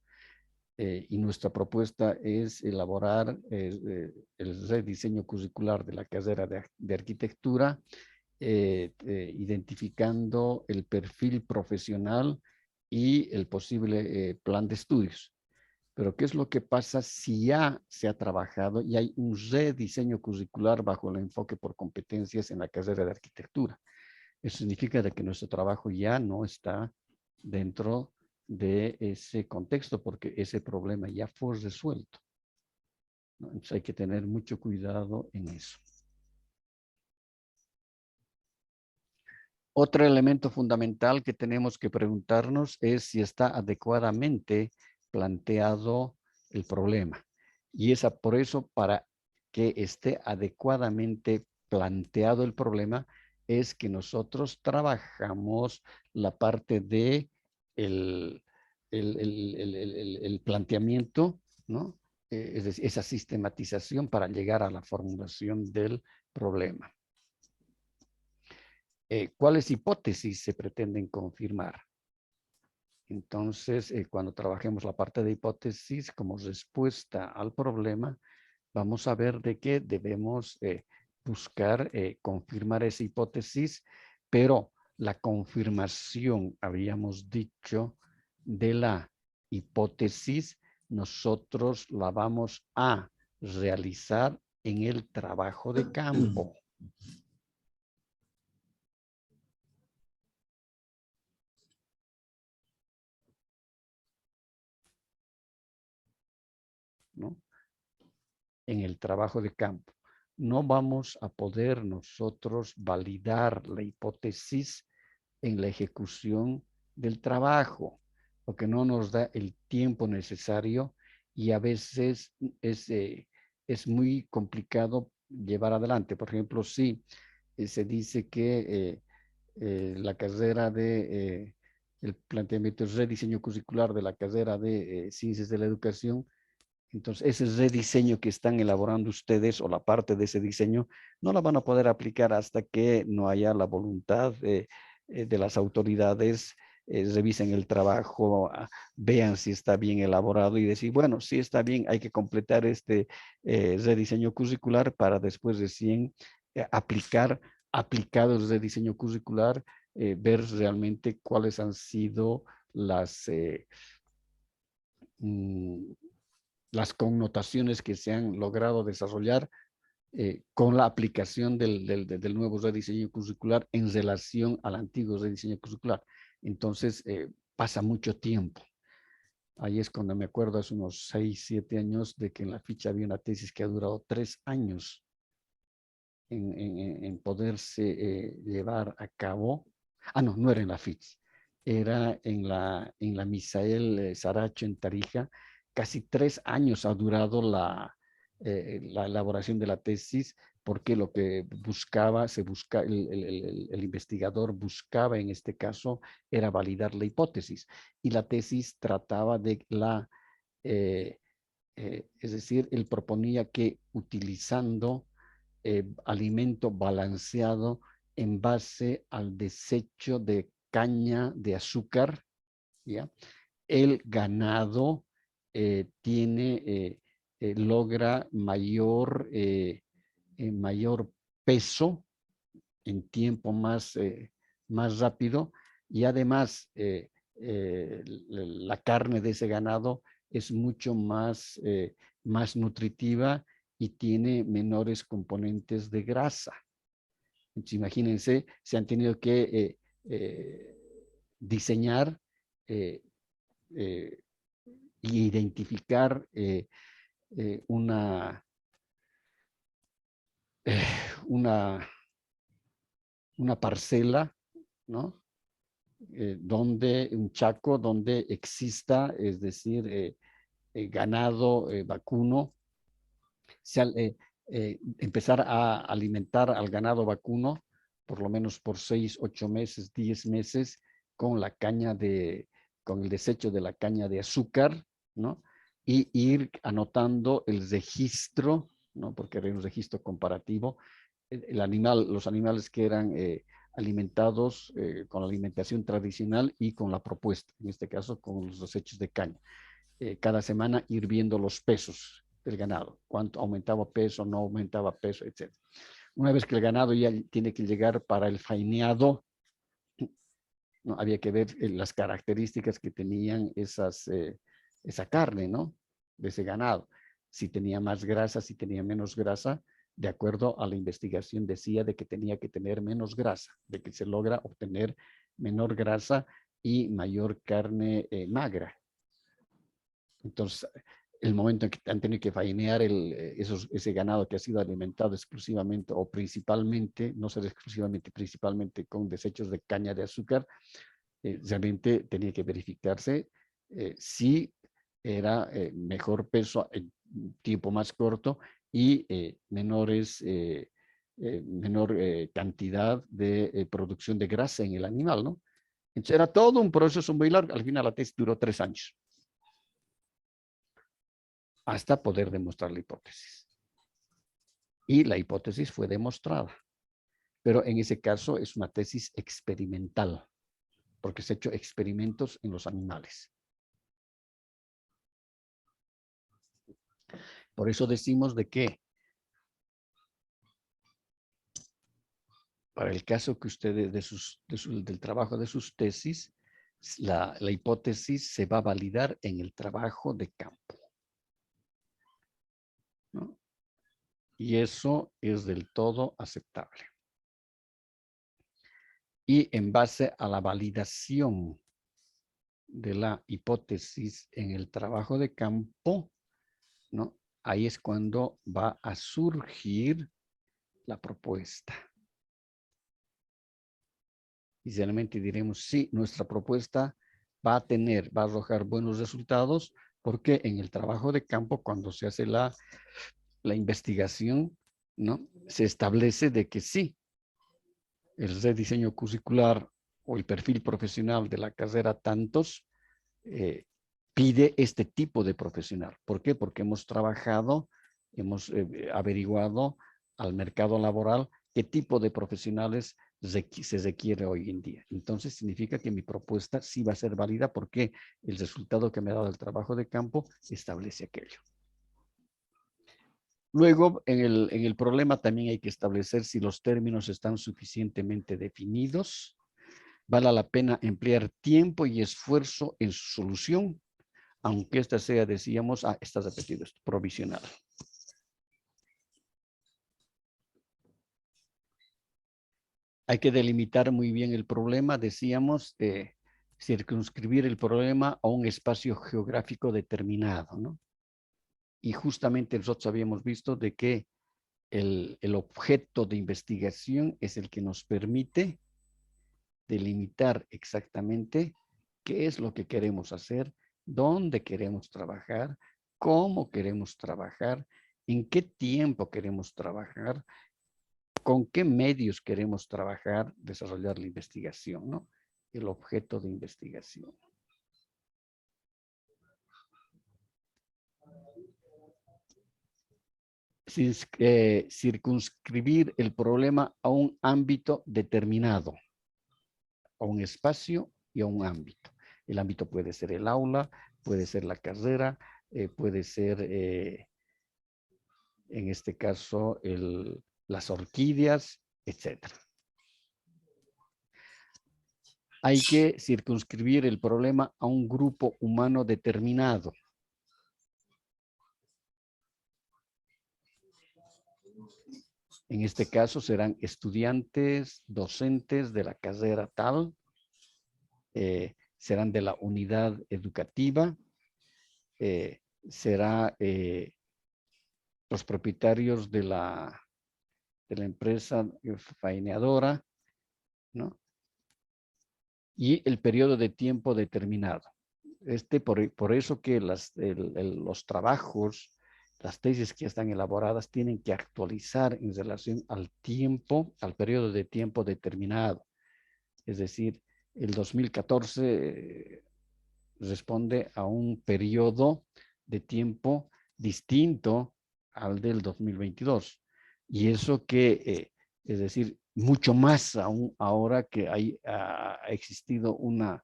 A: y nuestra propuesta es elaborar el rediseño curricular de la carrera de arquitectura, identificando el perfil profesional y el posible plan de estudios. Pero ¿qué es lo que pasa si ya se ha trabajado y hay un rediseño curricular bajo el enfoque por competencias en la carrera de arquitectura? Eso significa de que nuestro trabajo ya no está dentro de ese contexto porque ese problema ya fue resuelto, ¿no? Entonces hay que tener mucho cuidado en eso. Otro elemento fundamental que tenemos que preguntarnos es si está adecuadamente planteado el problema. Y por eso, para que esté adecuadamente planteado el problema, es que nosotros trabajamos la parte de el planteamiento, ¿no? Es decir, esa sistematización para llegar a la formulación del problema. ¿Cuáles hipótesis se pretenden confirmar? Entonces, cuando trabajemos la parte de hipótesis como respuesta al problema, vamos a ver de qué debemos buscar confirmar esa hipótesis, pero la confirmación, habíamos dicho, de la hipótesis, nosotros la vamos a realizar en el trabajo de campo. ¿No? En el trabajo de campo. No vamos a poder nosotros validar la hipótesis en la ejecución del trabajo, porque no nos da el tiempo necesario y a veces es muy complicado llevar adelante. Por ejemplo, si se dice que la carrera de el planteamiento de rediseño curricular de la carrera de Ciencias de la Educación, entonces ese rediseño que están elaborando ustedes o la parte de ese diseño no la van a poder aplicar hasta que no haya la voluntad de las autoridades, revisen el trabajo, vean si está bien elaborado y decir, bueno, si está bien, hay que completar este rediseño curricular para después recién aplicado el rediseño curricular, ver realmente cuáles han sido las connotaciones que se han logrado desarrollar con la aplicación del nuevo rediseño curricular en relación al antiguo rediseño curricular. Entonces, pasa mucho tiempo. Ahí es cuando me acuerdo, hace unos 6, 7 años, de que en la ficha había una tesis que ha durado 3 años en poderse llevar a cabo. Ah, no, no era en la ficha. Era en la Misael Saracho en Tarija. Casi 3 años ha durado la elaboración de la tesis, porque lo que el investigador buscaba en este caso era validar la hipótesis. Y la tesis trataba de es decir, él proponía que utilizando alimento balanceado en base al desecho de caña de azúcar, ¿ya? El ganado logra mayor peso en tiempo más rápido, y además la carne de ese ganado es mucho más nutritiva y tiene menores componentes de grasa. Entonces, imagínense, se han tenido que diseñar e identificar una parcela, ¿no? Donde un chaco donde exista, es decir, ganado vacuno, empezar a alimentar al ganado vacuno por lo menos por 6, 8 meses, 10 meses con el desecho de la caña de azúcar, ¿no? y ir anotando el registro, ¿no? Porque era un registro comparativo. Los animales que eran alimentados con la alimentación tradicional y con la propuesta, en este caso con los desechos de caña. Cada semana ir viendo los pesos del ganado, cuánto aumentaba peso, no aumentaba peso, etc. Una vez que el ganado ya tiene que llegar para el faineado, ¿no? Había que ver las características que tenían esa carne, ¿no? De ese ganado. Si tenía más grasa, si tenía menos grasa, de acuerdo a la investigación decía de que tenía que tener menos grasa, de que se logra obtener menor grasa y mayor carne magra. Entonces, el momento en que han tenido que fainear ese ganado que ha sido alimentado exclusivamente o principalmente, no ser exclusivamente, principalmente con desechos de caña de azúcar, realmente tenía que verificarse si era mejor peso en tiempo más corto y menor cantidad de producción de grasa en el animal, ¿no? Entonces era todo un proceso muy largo. Al final la tesis duró 3 años. Hasta poder demostrar la hipótesis. Y la hipótesis fue demostrada. Pero en ese caso es una tesis experimental, porque se han hecho experimentos en los animales. Por eso decimos de que para el caso que ustedes del trabajo de sus tesis, la hipótesis se va a validar en el trabajo de campo, ¿no? Y eso es del todo aceptable. Y en base a la validación de la hipótesis en el trabajo de campo, ¿no? Ahí es cuando va a surgir la propuesta. Y realmente diremos, sí, nuestra propuesta va a arrojar buenos resultados, porque en el trabajo de campo, cuando se hace la investigación, ¿no? Se establece de que sí, el rediseño curricular o el perfil profesional de la carrera tantos pide este tipo de profesional. ¿Por qué? Porque hemos trabajado, hemos averiguado al mercado laboral qué tipo de profesionales se requiere hoy en día. Entonces significa que mi propuesta sí va a ser válida porque el resultado que me ha dado el trabajo de campo establece aquello. Luego, en el problema también hay que establecer si los términos están suficientemente definidos, vale la pena emplear tiempo y esfuerzo en su solución, aunque esta sea, decíamos, está repetido, es provisional. Hay que delimitar muy bien el problema, decíamos, circunscribir el problema a un espacio geográfico determinado, ¿no? Y justamente nosotros habíamos visto de que el objeto de investigación es el que nos permite delimitar exactamente qué es lo que queremos hacer, dónde queremos trabajar, cómo queremos trabajar, en qué tiempo queremos trabajar, con qué medios queremos trabajar, desarrollar la investigación, ¿no? El objeto de investigación. Circunscribir el problema a un ámbito determinado, a un espacio y a un ámbito. El ámbito puede ser el aula, puede ser la carrera, puede ser, en este caso, las orquídeas, etc. Hay que circunscribir el problema a un grupo humano determinado. En este caso serán estudiantes, docentes de la carrera tal, serán de la unidad educativa, será los propietarios de la empresa faineadora, ¿no? Y el periodo de tiempo determinado. Por eso que los trabajos, las tesis que están elaboradas tienen que actualizar en relación al tiempo, al periodo de tiempo determinado. Es decir, el 2014 responde a un periodo de tiempo distinto al del 2022. Y eso que, es decir, mucho más aún ahora que ha existido una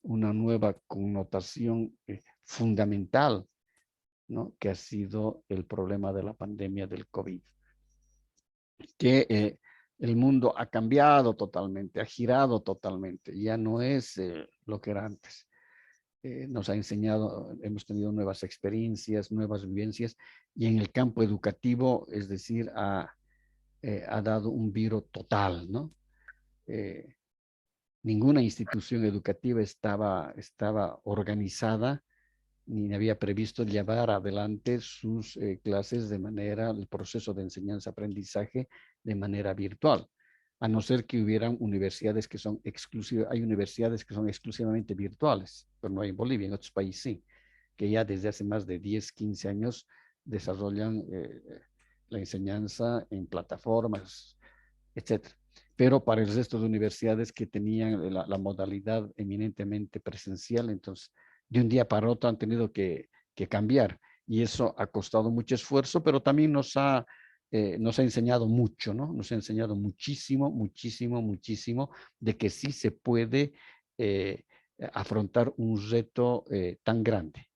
A: nueva connotación fundamental, ¿no? Que ha sido el problema de la pandemia del COVID. Que el mundo ha cambiado totalmente, ha girado totalmente, ya no es lo que era antes. Nos ha enseñado, hemos tenido nuevas experiencias, nuevas vivencias, y en el campo educativo, es decir, ha dado un viro total, ¿no? Ninguna institución educativa estaba organizada ni había previsto llevar adelante sus clases de manera, el proceso de enseñanza-aprendizaje de manera virtual, a no ser que hubieran universidades que son exclusivas, hay universidades que son exclusivamente virtuales, pero no hay en Bolivia, en otros países sí, que ya desde hace más de 10, 15 años desarrollan la enseñanza en plataformas, etcétera. Pero para el resto de universidades que tenían la modalidad eminentemente presencial, entonces de un día para otro han tenido que cambiar, y eso ha costado mucho esfuerzo, pero también nos ha enseñado mucho, ¿no? Nos ha enseñado muchísimo, muchísimo, muchísimo de que sí se puede afrontar un reto tan grande.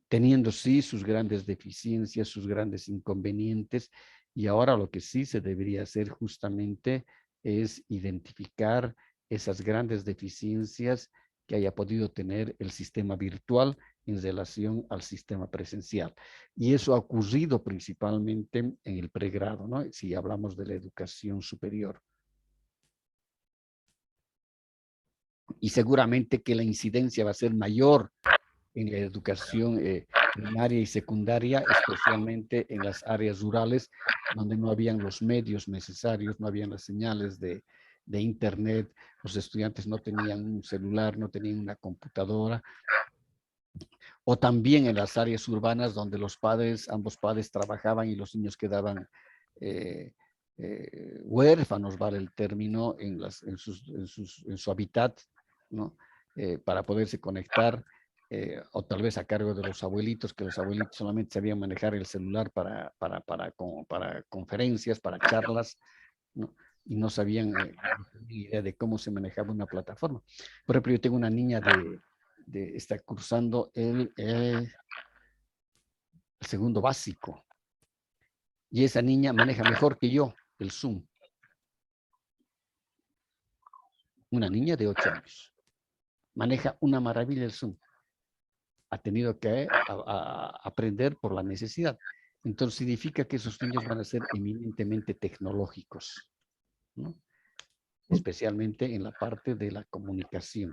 A: Teniendo sí sus grandes deficiencias, sus grandes inconvenientes, y ahora lo que sí se debería hacer justamente es identificar esas grandes deficiencias que haya podido tener el sistema virtual en relación al sistema presencial. Y eso ha ocurrido principalmente en el pregrado, ¿no? Si hablamos de la educación superior. Y seguramente que la incidencia va a ser mayor en la educación primaria y secundaria, especialmente en las áreas rurales, donde no habían los medios necesarios, no habían las señales de internet, los estudiantes no tenían un celular, no tenían una computadora, o también en las áreas urbanas donde los padres, ambos padres trabajaban y los niños quedaban huérfanos, vale el término, en su hábitat, ¿no? Para poderse conectar, o tal vez a cargo de los abuelitos, que los abuelitos solamente sabían manejar el celular para conferencias, para charlas, ¿no? Y no sabían idea de cómo se manejaba una plataforma. Por ejemplo, yo tengo una niña está cursando el segundo básico, y esa niña maneja mejor que yo el Zoom. Una niña de 8 años. Maneja una maravilla el Zoom. Ha tenido que aprender por la necesidad. Entonces significa que esos niños van a ser eminentemente tecnológicos, ¿no? Especialmente en la parte de la comunicación,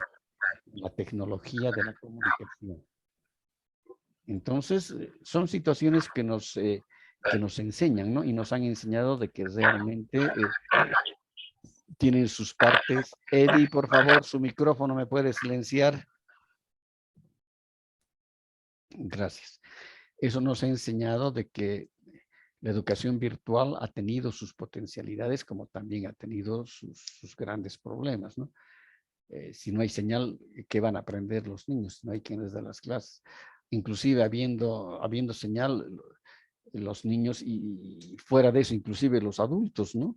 A: la tecnología de la comunicación. Entonces, son situaciones que nos enseñan, ¿no? Y nos han enseñado de que realmente tienen sus partes. Eddie, por favor, su micrófono me puede silenciar. Gracias. Eso nos ha enseñado de que la educación virtual ha tenido sus potencialidades, como también ha tenido sus grandes problemas, ¿no? Si no hay señal, ¿qué van a aprender los niños? No hay quien les dé las clases. Inclusive habiendo señal, los niños y fuera de eso, inclusive los adultos, ¿no?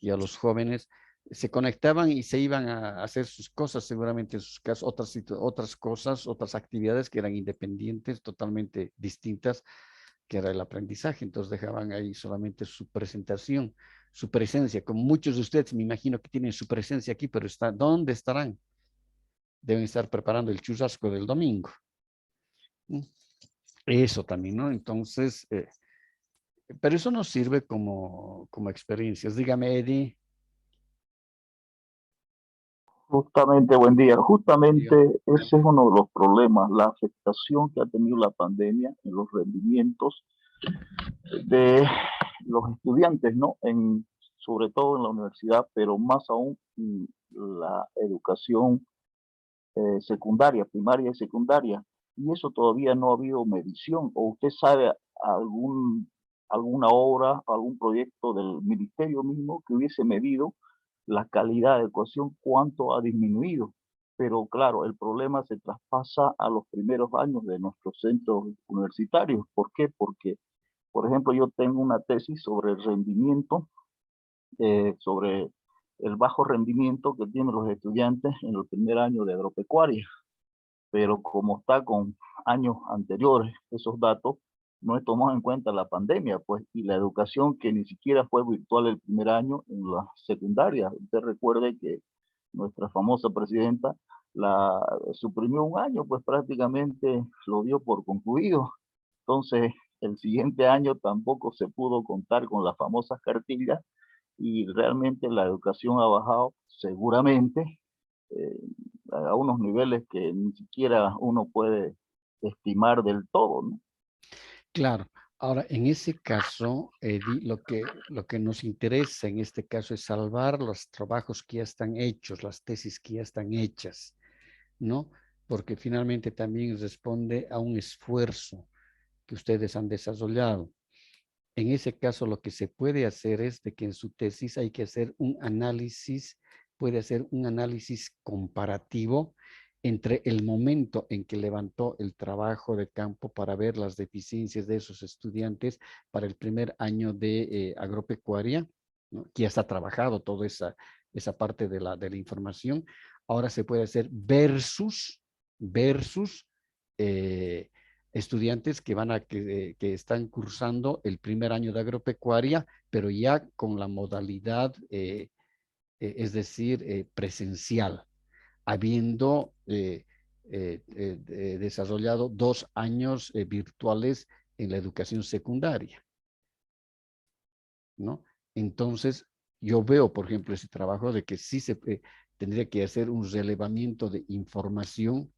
A: Y a los jóvenes se conectaban y se iban a hacer sus cosas, seguramente en sus casas, otras cosas, otras actividades que eran independientes, totalmente distintas, que era el aprendizaje. Entonces dejaban ahí solamente su presentación, su presencia. Como muchos de ustedes me imagino que tienen su presencia aquí, pero ¿dónde estarán? Deben estar preparando el churrasco del domingo. Eso también, ¿no? Entonces, pero eso nos sirve como experiencias. Dígame, Eddie.
N: Justamente, buen día. Justamente ese es uno de los problemas, la afectación que ha tenido la pandemia en los rendimientos de los estudiantes, ¿no? Sobre todo en la universidad, pero más aún en la educación secundaria, primaria y secundaria. Y eso todavía no ha habido medición. ¿O usted sabe alguna obra, algún proyecto del ministerio mismo que hubiese medido la calidad de educación, cuánto ha disminuido? pero claro, el problema se traspasa a los primeros años de nuestros centros universitarios. ¿Por qué? Porque, por ejemplo, yo tengo una tesis sobre el rendimiento, sobre el bajo rendimiento que tienen los estudiantes en el primer año de agropecuaria. Pero como está con años anteriores, esos datos, no he tomado en cuenta la pandemia, pues, y la educación que ni siquiera fue virtual el primer año en la secundaria. Usted recuerde que nuestra famosa presidenta la suprimió un año, pues prácticamente lo dio por concluido. Entonces, el siguiente año tampoco se pudo contar con las famosas cartillas y realmente la educación ha bajado seguramente a unos niveles que ni siquiera uno puede estimar del todo, ¿no?
A: Claro. Ahora, en ese caso, lo que nos interesa en este caso es salvar los trabajos que ya están hechos, las tesis que ya están hechas, ¿no? Porque finalmente también responde a un esfuerzo que ustedes han desarrollado. En ese caso, lo que se puede hacer es de que en su tesis hay que hacer un análisis, puede hacer un análisis comparativo entre el momento en que levantó el trabajo de campo para ver las deficiencias de esos estudiantes para el primer año de agropecuaria, ¿no? Que ya está trabajado toda esa parte de la información. Ahora se puede hacer versus estudiantes que están cursando el primer año de agropecuaria, pero ya con la modalidad, es decir, presencial, habiendo desarrollado 2 años virtuales en la educación secundaria, ¿no? Entonces, yo veo, por ejemplo, ese trabajo de que sí se tendría que hacer un relevamiento de información.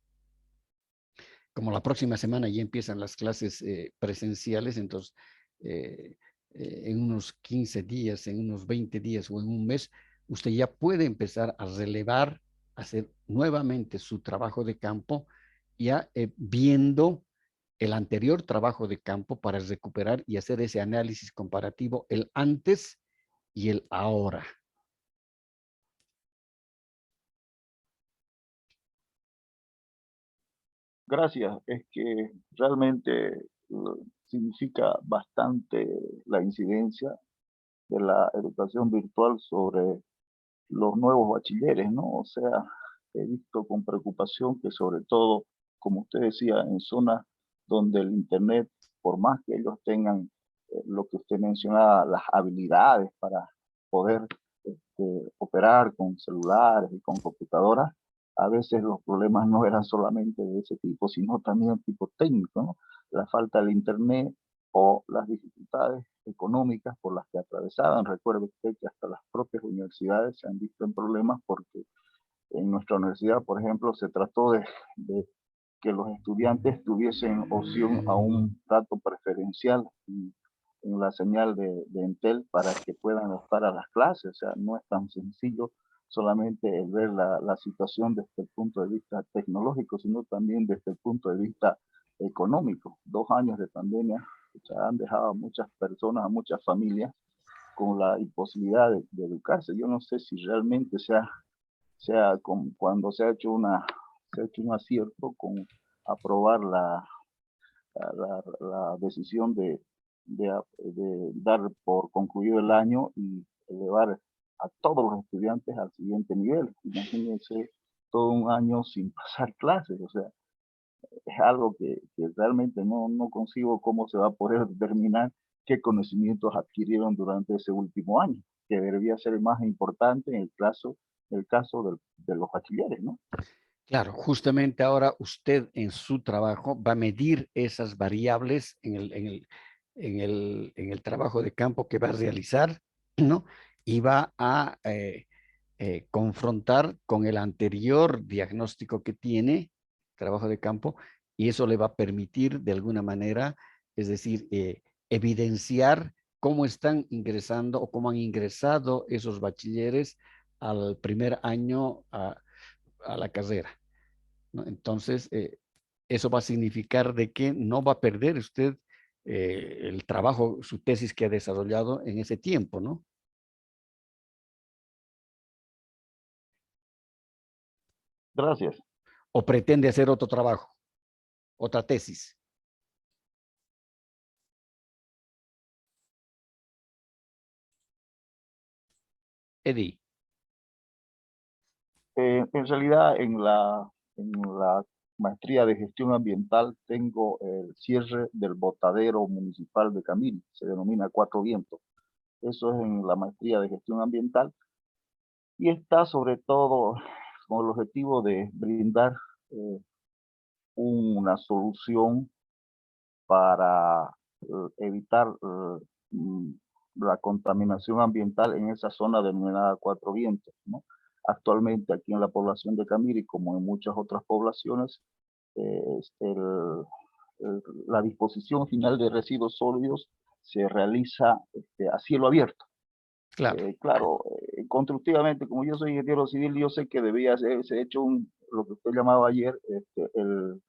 A: Como la próxima semana ya empiezan las clases presenciales, entonces en unos 15 días, en unos 20 días o en un mes, usted ya puede empezar a relevar, hacer nuevamente su trabajo de campo, ya viendo el anterior trabajo de campo para recuperar y hacer ese análisis comparativo, el antes y el ahora.
N: Gracias. Es que realmente significa bastante la incidencia de la educación virtual sobre los nuevos bachilleres, ¿no? O sea, he visto con preocupación que sobre todo, como usted decía, en zonas donde el Internet, por más que ellos tengan lo que usted mencionaba, las habilidades para poder operar con celulares y con computadoras, a veces los problemas no eran solamente de ese tipo, sino también tipo técnico, ¿no? La falta del Internet o las dificultades económicas por las que atravesaban. Recuerde usted que hasta las propias universidades se han visto en problemas porque en nuestra universidad, por ejemplo, se trató de que los estudiantes tuviesen opción a un trato preferencial en la señal de Entel para que puedan optar a las clases. O sea, no es tan sencillo solamente el ver la situación desde el punto de vista tecnológico, sino también desde el punto de vista económico. 2 años de pandemia, o sea, han dejado a muchas personas, a muchas familias con la imposibilidad de educarse. Yo no sé si realmente cuando se ha hecho un acierto con aprobar la decisión de dar por concluido el año y elevar a todos los estudiantes al siguiente nivel. Imagínense todo un año sin pasar clases, o sea, es algo que realmente no consigo cómo se va a poder determinar qué conocimientos adquirieron durante ese último año, que debería ser más importante en el caso de los bachilleres, ¿no?
A: Claro, justamente ahora usted en su trabajo va a medir esas variables en el trabajo de campo que va a realizar, ¿no? Y va a confrontar con el anterior diagnóstico que tiene, trabajo de campo, y eso le va a permitir de alguna manera, es decir, evidenciar cómo están ingresando o cómo han ingresado esos bachilleres al primer año a la carrera, ¿no? Entonces, eso va a significar de que no va a perder usted el trabajo, su tesis que ha desarrollado en ese tiempo, ¿no?
N: Gracias.
A: ¿O pretende hacer otro trabajo? ¿Otra tesis? Eddie.
N: En realidad, en la maestría de gestión ambiental tengo el cierre del botadero municipal de Camiri, se denomina Cuatro Vientos. Eso es en la maestría de gestión ambiental y está sobre todo con el objetivo de brindar una solución para evitar la contaminación ambiental en esa zona denominada Cuatro Vientos, ¿no? Actualmente aquí en la población de Camiri, como en muchas otras poblaciones, la disposición final de residuos sólidos se realiza a cielo abierto.
A: Claro.
N: Constructivamente, como yo soy ingeniero civil, yo sé que debía haberse hecho lo que usted llamaba ayer el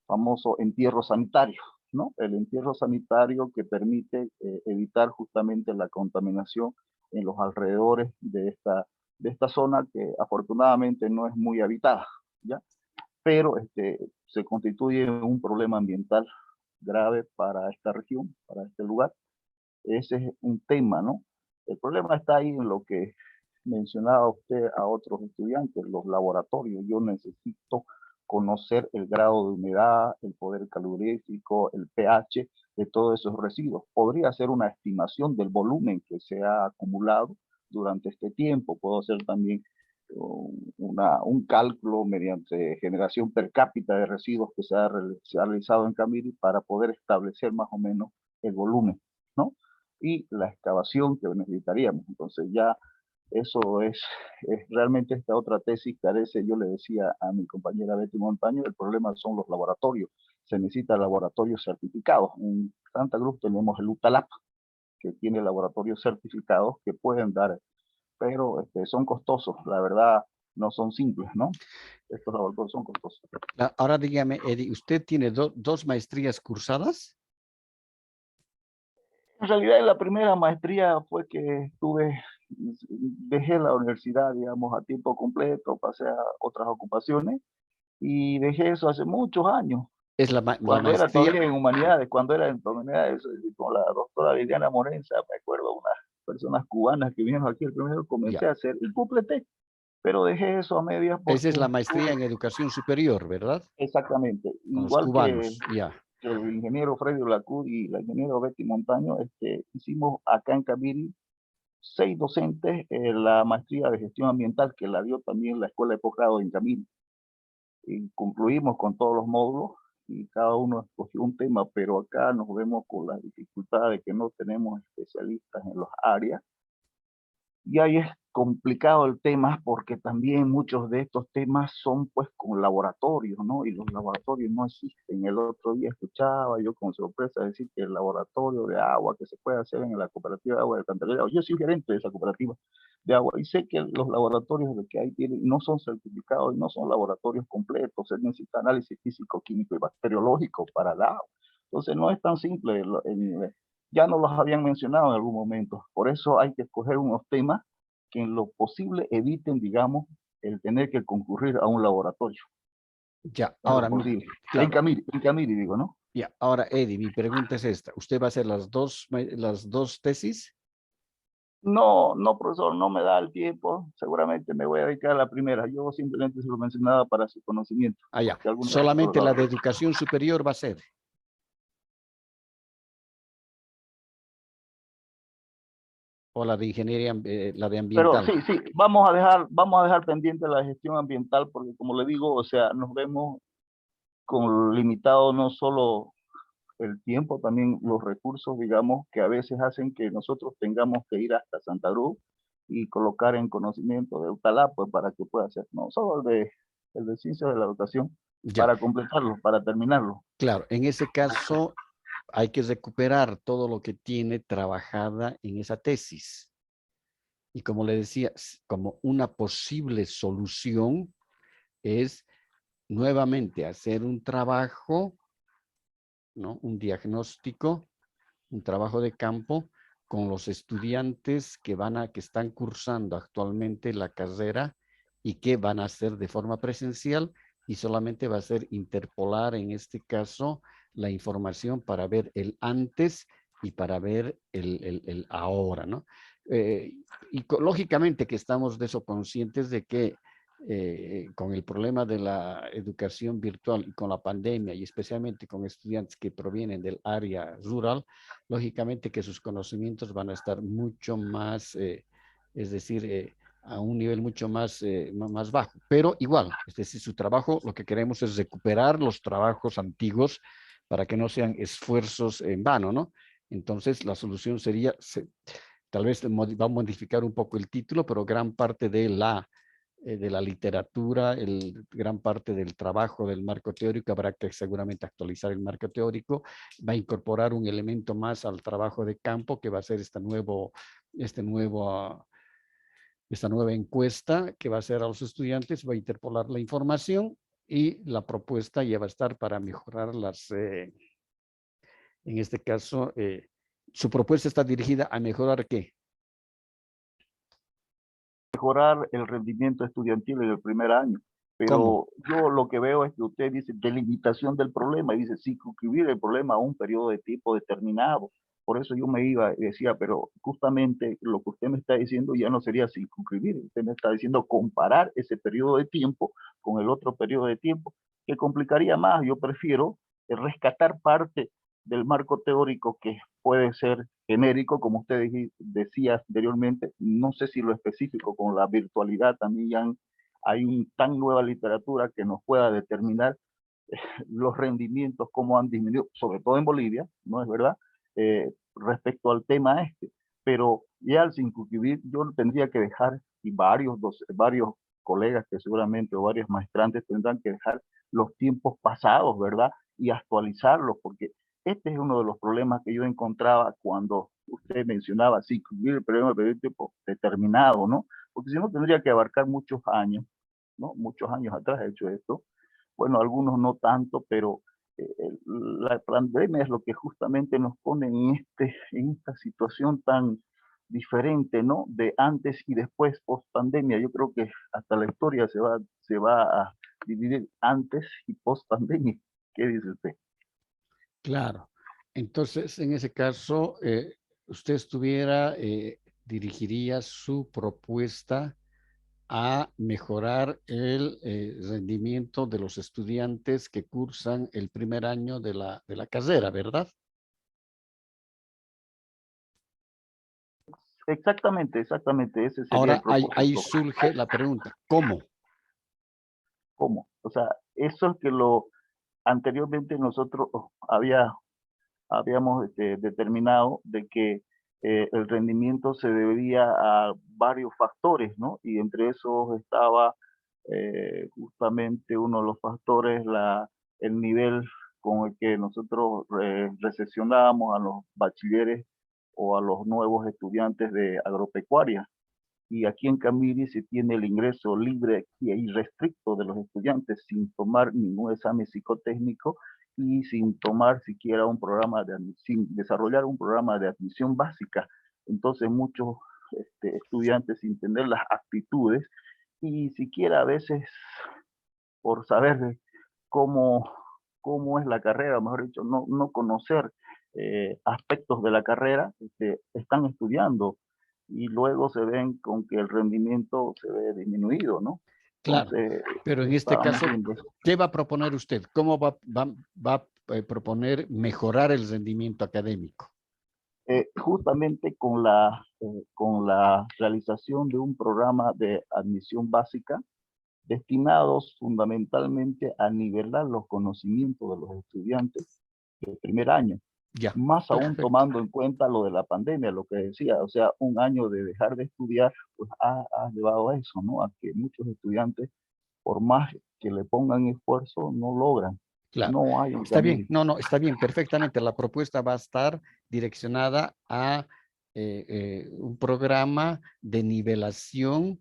N: famoso entierro sanitario, ¿no? El entierro sanitario que permite evitar justamente la contaminación en los alrededores de esta zona que afortunadamente no es muy habitada, ¿ya? Pero se constituye un problema ambiental grave para esta región, para este lugar. Ese es un tema, ¿no? El problema está ahí en lo que mencionaba usted a otros estudiantes, los laboratorios. Yo necesito conocer el grado de humedad, el poder calorífico, el pH de todos esos residuos. Podría hacer una estimación del volumen que se ha acumulado durante este tiempo. Puedo hacer también un cálculo mediante generación per cápita de residuos que se ha realizado en Camiri para poder establecer más o menos el volumen, ¿no? Y la excavación que necesitaríamos. Entonces ya eso es realmente esta otra tesis carece, yo le decía a mi compañera Betty Montaño, el problema son los laboratorios. Se necesitan laboratorios certificados. En Santa Cruz tenemos el UTALAP, que tiene laboratorios certificados que pueden dar, pero son costosos, la verdad no son simples, ¿no? Estos laboratorios son costosos.
A: Ahora dígame, Eddie, ¿usted tiene dos maestrías cursadas?
N: En realidad, en la primera maestría fue que dejé la universidad, digamos, a tiempo completo, pasé a otras ocupaciones y dejé eso hace muchos años.
A: Es la
N: cuando
A: maestría...
N: era todavía en humanidades, con la doctora Liliana Morenza, me acuerdo, unas personas cubanas que vinieron aquí el primero, comencé a hacer y completé, pero dejé eso a medias.
A: Esa es la maestría en educación superior, ¿verdad?
N: Exactamente.
A: Con
N: Igual
A: los cubanos,
N: que el ingeniero Freddy Blacut y la ingeniera Betty Montaño, hicimos acá en Camiri 6 docentes la maestría de gestión ambiental que la dio también la escuela de posgrado en Camiri. Y concluimos con todos los módulos y cada uno escogió un tema, pero acá nos vemos con la dificultad de que no tenemos especialistas en las áreas. Y ahí es complicado el tema porque también muchos de estos temas son pues con laboratorios, ¿no? Y los laboratorios no existen. El otro día escuchaba yo con sorpresa decir que el laboratorio de agua que se puede hacer en la cooperativa de agua de Alcantarillado, yo soy gerente de esa cooperativa de agua y sé que los laboratorios que hay no son certificados y no son laboratorios completos, se necesita análisis físico, químico y bacteriológico para el agua. Entonces no es tan simple. Ya nos los habían mencionado en algún momento. Por eso hay que escoger unos temas que en lo posible eviten, digamos, el tener que concurrir a un laboratorio.
A: Ya, ahora...
N: Claro. En Camiri digo, ¿no?
A: Ya, ahora, Eddie, mi pregunta es esta. ¿Usted va a hacer las dos tesis?
N: No, profesor, no me da el tiempo. Seguramente me voy a dedicar a la primera. Yo simplemente se lo mencionaba para su conocimiento.
A: Ah, ya. Solamente la de educación superior va a ser. O la de ingeniería, la de ambiental.
N: Pero sí, vamos a dejar pendiente la gestión ambiental porque como le digo, o sea, nos vemos con limitado no solo el tiempo, también los recursos, digamos, que a veces hacen que nosotros tengamos que ir hasta Santa Cruz y colocar en conocimiento de UTALAP pues, para que pueda hacer, no solo el de ciencias de la educación, para completarlo, para terminarlo.
A: Claro, en ese caso hay que recuperar todo lo que tiene trabajada en esa tesis. Y como le decía, como una posible solución es nuevamente hacer un trabajo, ¿no? Un diagnóstico, un trabajo de campo con los estudiantes que están cursando actualmente la carrera y qué van a hacer de forma presencial, y solamente va a ser interpolar en este caso la información para ver el antes y para ver el ahora, ¿no? Lógicamente que estamos de eso conscientes de que con el problema de la educación virtual y con la pandemia, y especialmente con estudiantes que provienen del área rural, lógicamente que sus conocimientos van a estar mucho más, es decir, a un nivel mucho más, más bajo. Pero igual, es decir, su trabajo, lo que queremos es recuperar los trabajos antiguos para que no sean esfuerzos en vano, ¿no? Entonces, la solución sería, tal vez va a modificar un poco el título, pero gran parte de la literatura, gran parte del trabajo del marco teórico, habrá que seguramente actualizar el marco teórico, va a incorporar un elemento más al trabajo de campo, que va a ser esta nueva encuesta que va a hacer a los estudiantes, va a interpolar la información, y la propuesta ya va a estar para mejorar en este caso, su propuesta está dirigida a mejorar ¿qué?
N: Mejorar el rendimiento estudiantil en el primer año. Pero yo lo que veo es que usted dice delimitación del problema, y dice circunscribir el problema a un periodo de tiempo determinado. Por eso yo me iba y decía, pero justamente lo que usted me está diciendo ya no sería circunscribir, usted me está diciendo comparar ese periodo de tiempo con el otro periodo de tiempo, que complicaría más. Yo prefiero rescatar parte del marco teórico que puede ser genérico, como usted decía anteriormente. No sé si lo específico con la virtualidad también ya hay tan nueva literatura que nos pueda determinar los rendimientos, cómo han disminuido, sobre todo en Bolivia, ¿no es verdad? Respecto al tema este. Pero ya al circunscribir, yo tendría que dejar, y varios colegas que seguramente, o varios maestrantes tendrán que dejar los tiempos pasados, ¿verdad? Y actualizarlos, porque este es uno de los problemas que yo encontraba cuando usted mencionaba circunscribir el problema de tiempo determinado, ¿no? Porque si no tendría que abarcar muchos años, ¿no? Muchos años atrás he hecho esto. Bueno, algunos no tanto, pero la pandemia es lo que justamente nos pone en esta situación tan diferente, ¿no? De antes y después, post pandemia. Yo creo que hasta la historia se va a dividir antes y post pandemia. ¿Qué dice usted?
A: Claro. Entonces, en ese caso, usted dirigiría su propuesta a mejorar el rendimiento de los estudiantes que cursan el primer año de la carrera, ¿verdad?
N: Exactamente. Ese sería
A: ahora
N: el propósito.
A: ahí surge la pregunta, ¿cómo?
N: ¿Cómo? O sea, eso es que anteriormente nosotros habíamos determinado de que el rendimiento se debía a varios factores, ¿no? Y entre esos estaba justamente uno de los factores, el nivel con el que nosotros recepcionábamos a los bachilleres o a los nuevos estudiantes de agropecuaria. Y aquí en Camiri se tiene el ingreso libre y irrestricto de los estudiantes sin tomar ningún examen psicotécnico y sin tomar siquiera sin desarrollar un programa de admisión básica. Entonces muchos estudiantes sin tener las aptitudes y siquiera a veces por saber cómo es la carrera, mejor dicho, no conocer aspectos de la carrera, están estudiando y luego se ven con que el rendimiento se ve disminuido, ¿no?
A: Claro,
N: entonces,
A: pero en este caso, ¿qué va a proponer usted? ¿Cómo va a proponer mejorar el rendimiento académico?
N: Justamente con la realización de un programa de admisión básica destinados fundamentalmente a nivelar los conocimientos de los estudiantes del primer año.
A: Ya,
N: más aún tomando en cuenta lo de la pandemia, lo que decía, o sea, un año de dejar de estudiar, pues ha llevado a eso, ¿no? A que muchos estudiantes, por más que le pongan esfuerzo, no logran.
A: Claro,
N: no hay
A: está bien, está bien, perfectamente. La propuesta va a estar direccionada a un programa de nivelación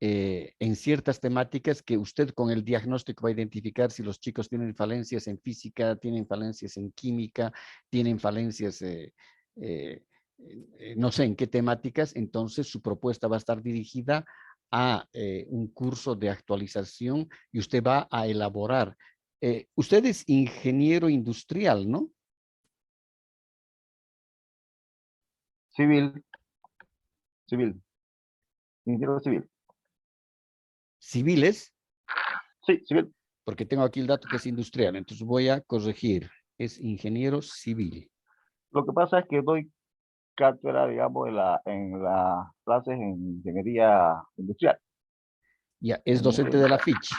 A: en ciertas temáticas que usted con el diagnóstico va a identificar si los chicos tienen falencias en física, tienen falencias en química, tienen falencias, no sé en qué temáticas. Entonces su propuesta va a estar dirigida a un curso de actualización y usted va a elaborar. Usted es ingeniero industrial, ¿no?
N: Civil. Ingeniero civil.
A: ¿Civiles?
N: Sí, civil.
A: Porque tengo aquí el dato que es industrial, entonces voy a corregir. Es ingeniero civil.
N: Lo que pasa es que doy cátedra, digamos, en las clases en ingeniería industrial.
A: Ya, es docente de la FICH.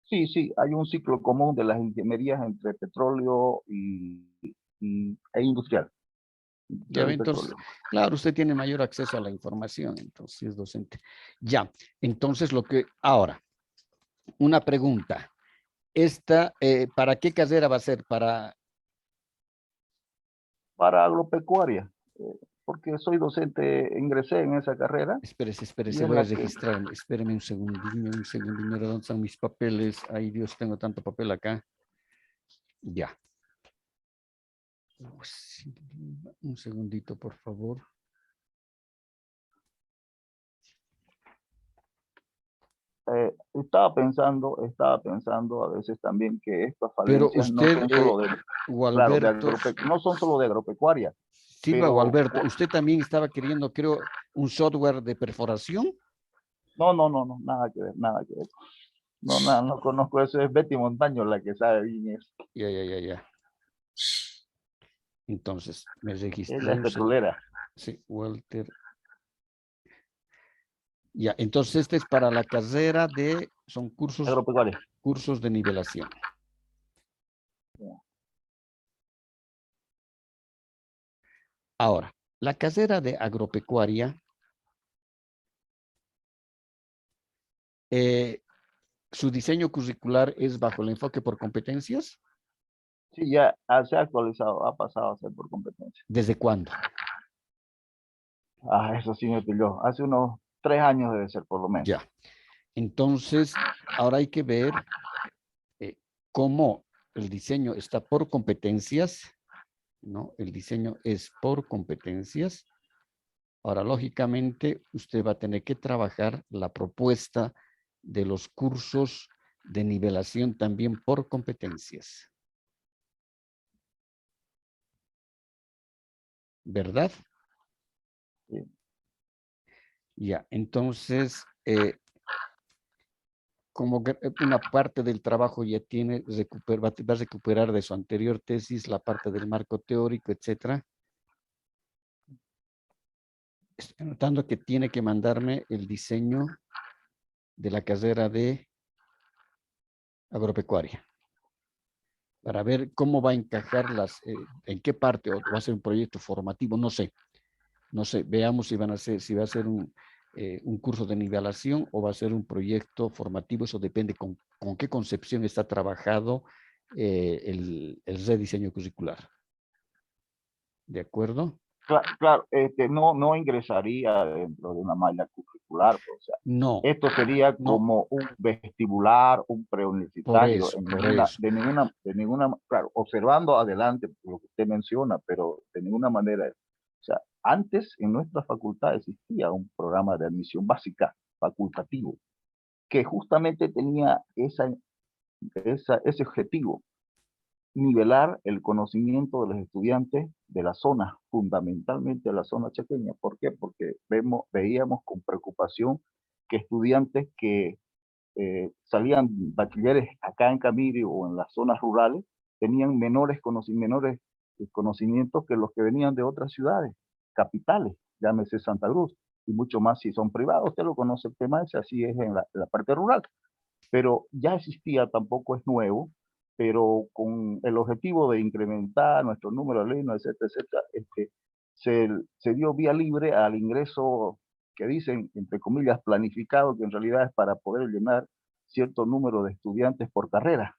N: Sí, sí, hay un ciclo común de las ingenierías entre petróleo e industrial.
A: Ya, entonces, claro, usted tiene mayor acceso a la información, entonces es docente. Ya, entonces ahora, una pregunta. ¿Para qué carrera va a ser? Para
N: agropecuaria, porque soy docente, ingresé en esa carrera.
A: Espérese, voy a registrarme. Espéreme un segundinho, ¿dónde están mis papeles? Ay, Dios, tengo tanto papel acá. Ya. Un segundito, por favor.
N: Estaba pensando a veces también que estas
A: Pero
N: falencias
A: usted,
N: no son solo no son solo de agropecuaria.
A: Silva o Alberto, usted también estaba queriendo, creo, un software de perforación.
N: No, nada que ver. No conozco eso, es Betty Montaño la que sabe bien eso.
A: Ya. Entonces, me registré.
N: Ella es petrolera.
A: Sí, Walter. Ya, entonces este es para la carrera son cursos
N: agropecuarios.
A: Cursos de nivelación. Ahora, la carrera de agropecuaria su diseño curricular es bajo el enfoque por competencias.
N: Sí, ya se ha actualizado, ha pasado a ser por competencias.
A: ¿Desde cuándo?
N: Eso sí me pilló. Hace unos 3 años debe ser por lo menos.
A: Ya. Entonces, ahora hay que ver cómo el diseño está por competencias, ¿no? El diseño es por competencias. Ahora, lógicamente, usted va a tener que trabajar la propuesta de los cursos de nivelación también por competencias. ¿Verdad?
N: Sí.
A: Ya, entonces, como una parte del trabajo ya va a recuperar de su anterior tesis la parte del marco teórico, etcétera. Estoy notando que tiene que mandarme el diseño de la carrera de agropecuaria para ver cómo va a encajar en qué parte, o va a ser un proyecto formativo, no sé, veamos si va a ser un curso de nivelación o va a ser un proyecto formativo, eso depende con qué concepción está trabajado el rediseño curricular. ¿De acuerdo?
N: Claro, no ingresaría dentro de una malla curricular, o sea,
A: no.
N: Esto sería como un vestibular, un preuniversitario, de ninguna, claro, observando adelante lo que usted menciona, pero de ninguna manera. O sea, antes en nuestra facultad existía un programa de admisión básica facultativo que justamente tenía ese objetivo: nivelar el conocimiento de los estudiantes de la zona, fundamentalmente de la zona chaqueña. ¿Por qué? Porque veíamos con preocupación que estudiantes que salían bachilleres acá en Camirio o en las zonas rurales tenían menores conocimientos que los que venían de otras ciudades, capitales, llámese Santa Cruz, y mucho más si son privados. Usted lo conoce el tema ese, así es en la parte rural. Pero ya existía, tampoco es nuevo, pero con el objetivo de incrementar nuestro número de alumnos, etcétera, se dio vía libre al ingreso que dicen, entre comillas, planificado, que en realidad es para poder llenar cierto número de estudiantes por carrera,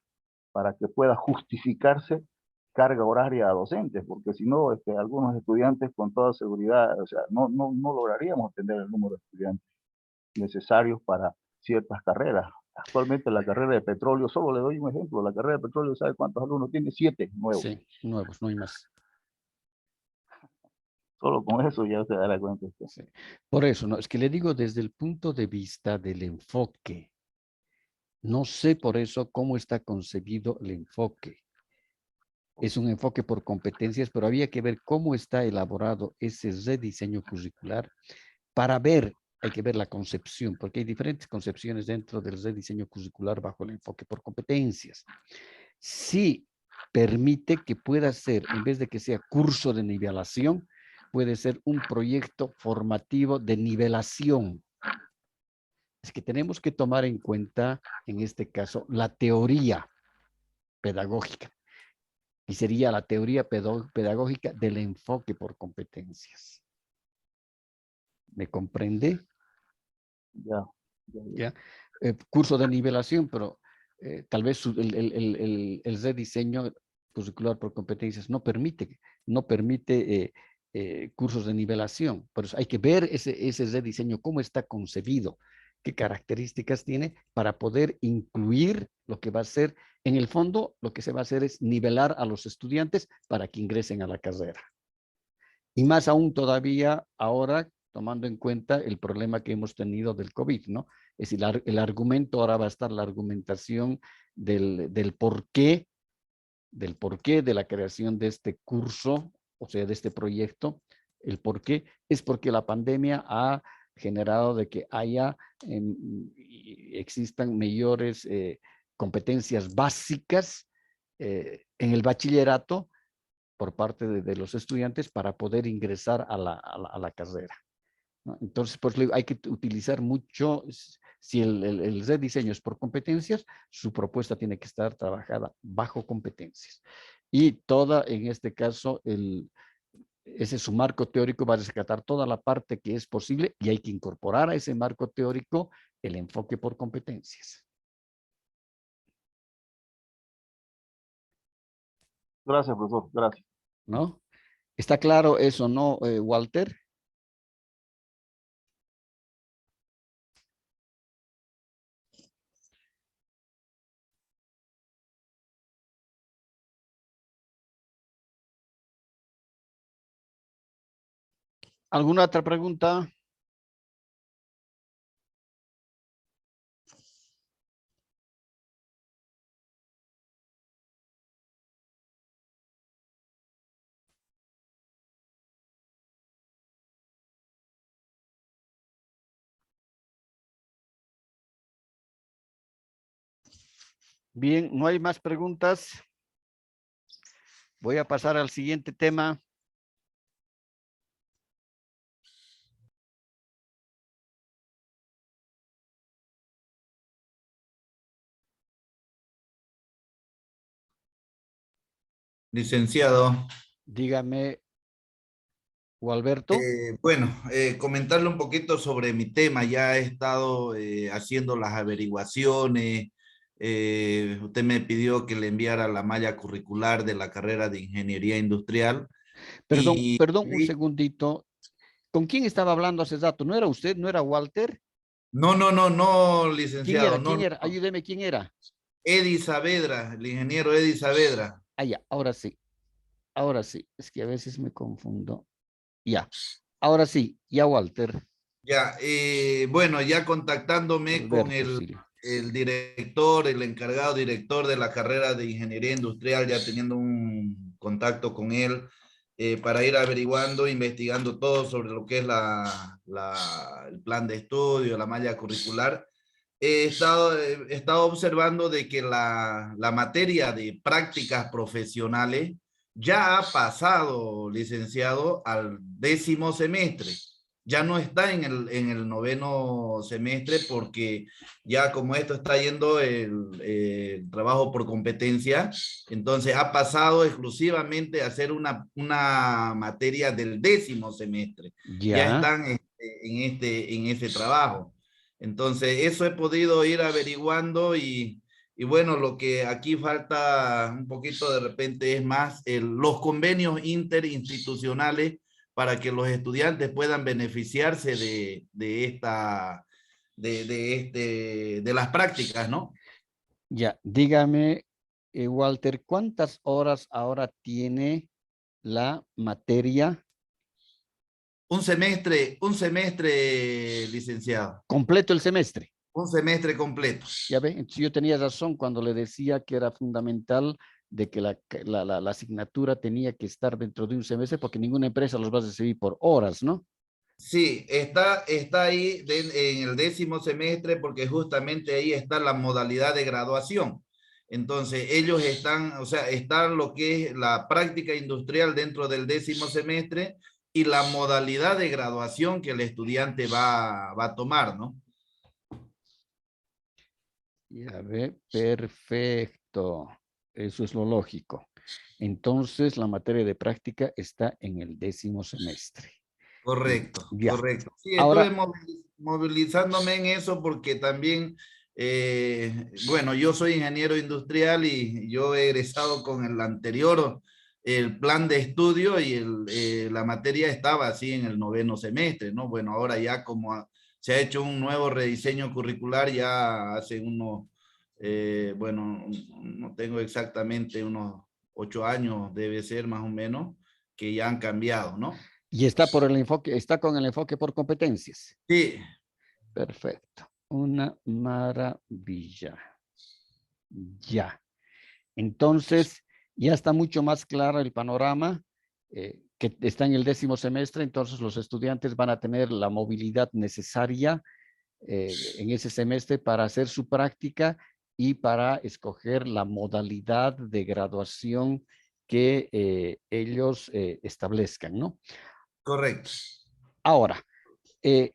N: para que pueda justificarse carga horaria a docentes, porque si no, algunos estudiantes con toda seguridad, o sea, no lograríamos tener el número de estudiantes necesarios para ciertas carreras. Actualmente la carrera de petróleo, solo le doy un ejemplo, la carrera de petróleo, ¿sabe cuántos alumnos tiene? 7 nuevos.
A: Sí, nuevos, no hay más.
N: Solo con eso ya se dará cuenta.
A: Sí. Por eso, no, es que le digo desde el punto de vista del enfoque. No sé por eso cómo está concebido el enfoque. Es un enfoque por competencias, pero había que ver cómo está elaborado ese rediseño curricular para ver, hay que ver la concepción, porque hay diferentes concepciones dentro del rediseño curricular bajo el enfoque por competencias. Sí permite que pueda ser, en vez de que sea curso de nivelación, puede ser un proyecto formativo de nivelación. Es que tenemos que tomar en cuenta, en este caso, la teoría pedagógica. Y sería la teoría pedagógica del enfoque por competencias. ¿Me comprende? Ya. Curso de nivelación, pero tal vez el rediseño curricular por competencias no permite cursos de nivelación. Por eso hay que ver ese rediseño, cómo está concebido, qué características tiene para poder incluir lo que va a ser. En el fondo, lo que se va a hacer es nivelar a los estudiantes para que ingresen a la carrera. Y más aún todavía ahora, tomando en cuenta el problema que hemos tenido del COVID, ¿no? Es decir, el argumento, ahora va a estar la argumentación del porqué de la creación de este curso, o sea, de este proyecto. El porqué es porque la pandemia ha generado de que existan mayores competencias básicas en el bachillerato por parte de los estudiantes para poder ingresar a la carrera, ¿no? Entonces, pues hay que utilizar mucho, si el rediseño es por competencias, su propuesta tiene que estar trabajada bajo competencias. Y toda, en este caso, ese es su marco teórico, va a rescatar toda la parte que es posible y hay que incorporar a ese marco teórico el enfoque por competencias.
N: Gracias, profesor. Gracias.
A: ¿No? ¿Está claro eso, no, Walter? ¿Alguna otra pregunta? Bien, no hay más preguntas. Voy a pasar al siguiente tema.
H: Licenciado.
A: Dígame, Gualberto.
H: Bueno, comentarle un poquito sobre mi tema. Ya he estado haciendo las averiguaciones. Usted me pidió que le enviara la malla curricular de la carrera de Ingeniería Industrial.
A: Perdón, un segundito. ¿Con quién estaba hablando hace rato? ¿No era usted? ¿No era Walter?
H: No, licenciado.
A: ¿Quién era? Ayúdeme, ¿quién era?
H: Eddie Saavedra, el ingeniero Eddie Saavedra.
A: Ah, ya, ahora sí. Ahora sí. Es que a veces me confundo. Ya. Ahora sí, ya Walter.
H: Ya, bueno, ya contactándome con el director, el encargado director de la carrera de Ingeniería Industrial, ya teniendo un contacto con él para ir averiguando, investigando todo sobre lo que es el plan de estudio, la malla curricular. He estado observando de que la materia de prácticas profesionales ya ha pasado, licenciado, al 10º semestre. Ya no está en el 9º semestre porque ya como esto está yendo el trabajo por competencia, entonces ha pasado exclusivamente a ser una materia del 10º semestre. Ya están en este trabajo. Entonces eso he podido ir averiguando y bueno, lo que aquí falta un poquito de repente es más los convenios interinstitucionales para que los estudiantes puedan beneficiarse de las prácticas, ¿no?
A: Ya, dígame, Walter, ¿cuántas horas ahora tiene la materia
H: Un semestre, licenciado.
A: Completo el semestre.
H: Un semestre completo.
A: Ya ve, entonces yo tenía razón cuando le decía que era fundamental de que la asignatura tenía que estar dentro de un semestre porque ninguna empresa los va a recibir por horas, ¿no?
H: Sí, está ahí en el 10º semestre porque justamente ahí está la modalidad de graduación. Entonces ellos están, o sea, está lo que es la práctica industrial dentro del 10º semestre y la modalidad de graduación que el estudiante va a tomar, ¿no?
A: Ya ve, perfecto. Eso es lo lógico. Entonces, la materia de práctica está en el 10º semestre.
H: Correcto,
A: ya.
H: Correcto. Sí,
A: Ahora,
H: estuve movilizándome en eso porque también, bueno, yo soy ingeniero industrial y yo he egresado con el anterior, el plan de estudio y la materia estaba así en el 9º semestre, ¿no? Bueno, ahora ya como se ha hecho un nuevo rediseño curricular ya hace unos, bueno, no tengo exactamente unos 8 años, debe ser más o menos, que ya han cambiado, ¿no?
A: Y está por el enfoque, está con el enfoque por competencias.
H: Sí.
A: Perfecto. Una maravilla. Ya. Entonces, ya está mucho más claro el panorama que está en el 10º semestre. Entonces, los estudiantes van a tener la movilidad necesaria en ese semestre para hacer su práctica y para escoger la modalidad de graduación que ellos establezcan, ¿no?
H: Correcto.
A: Ahora,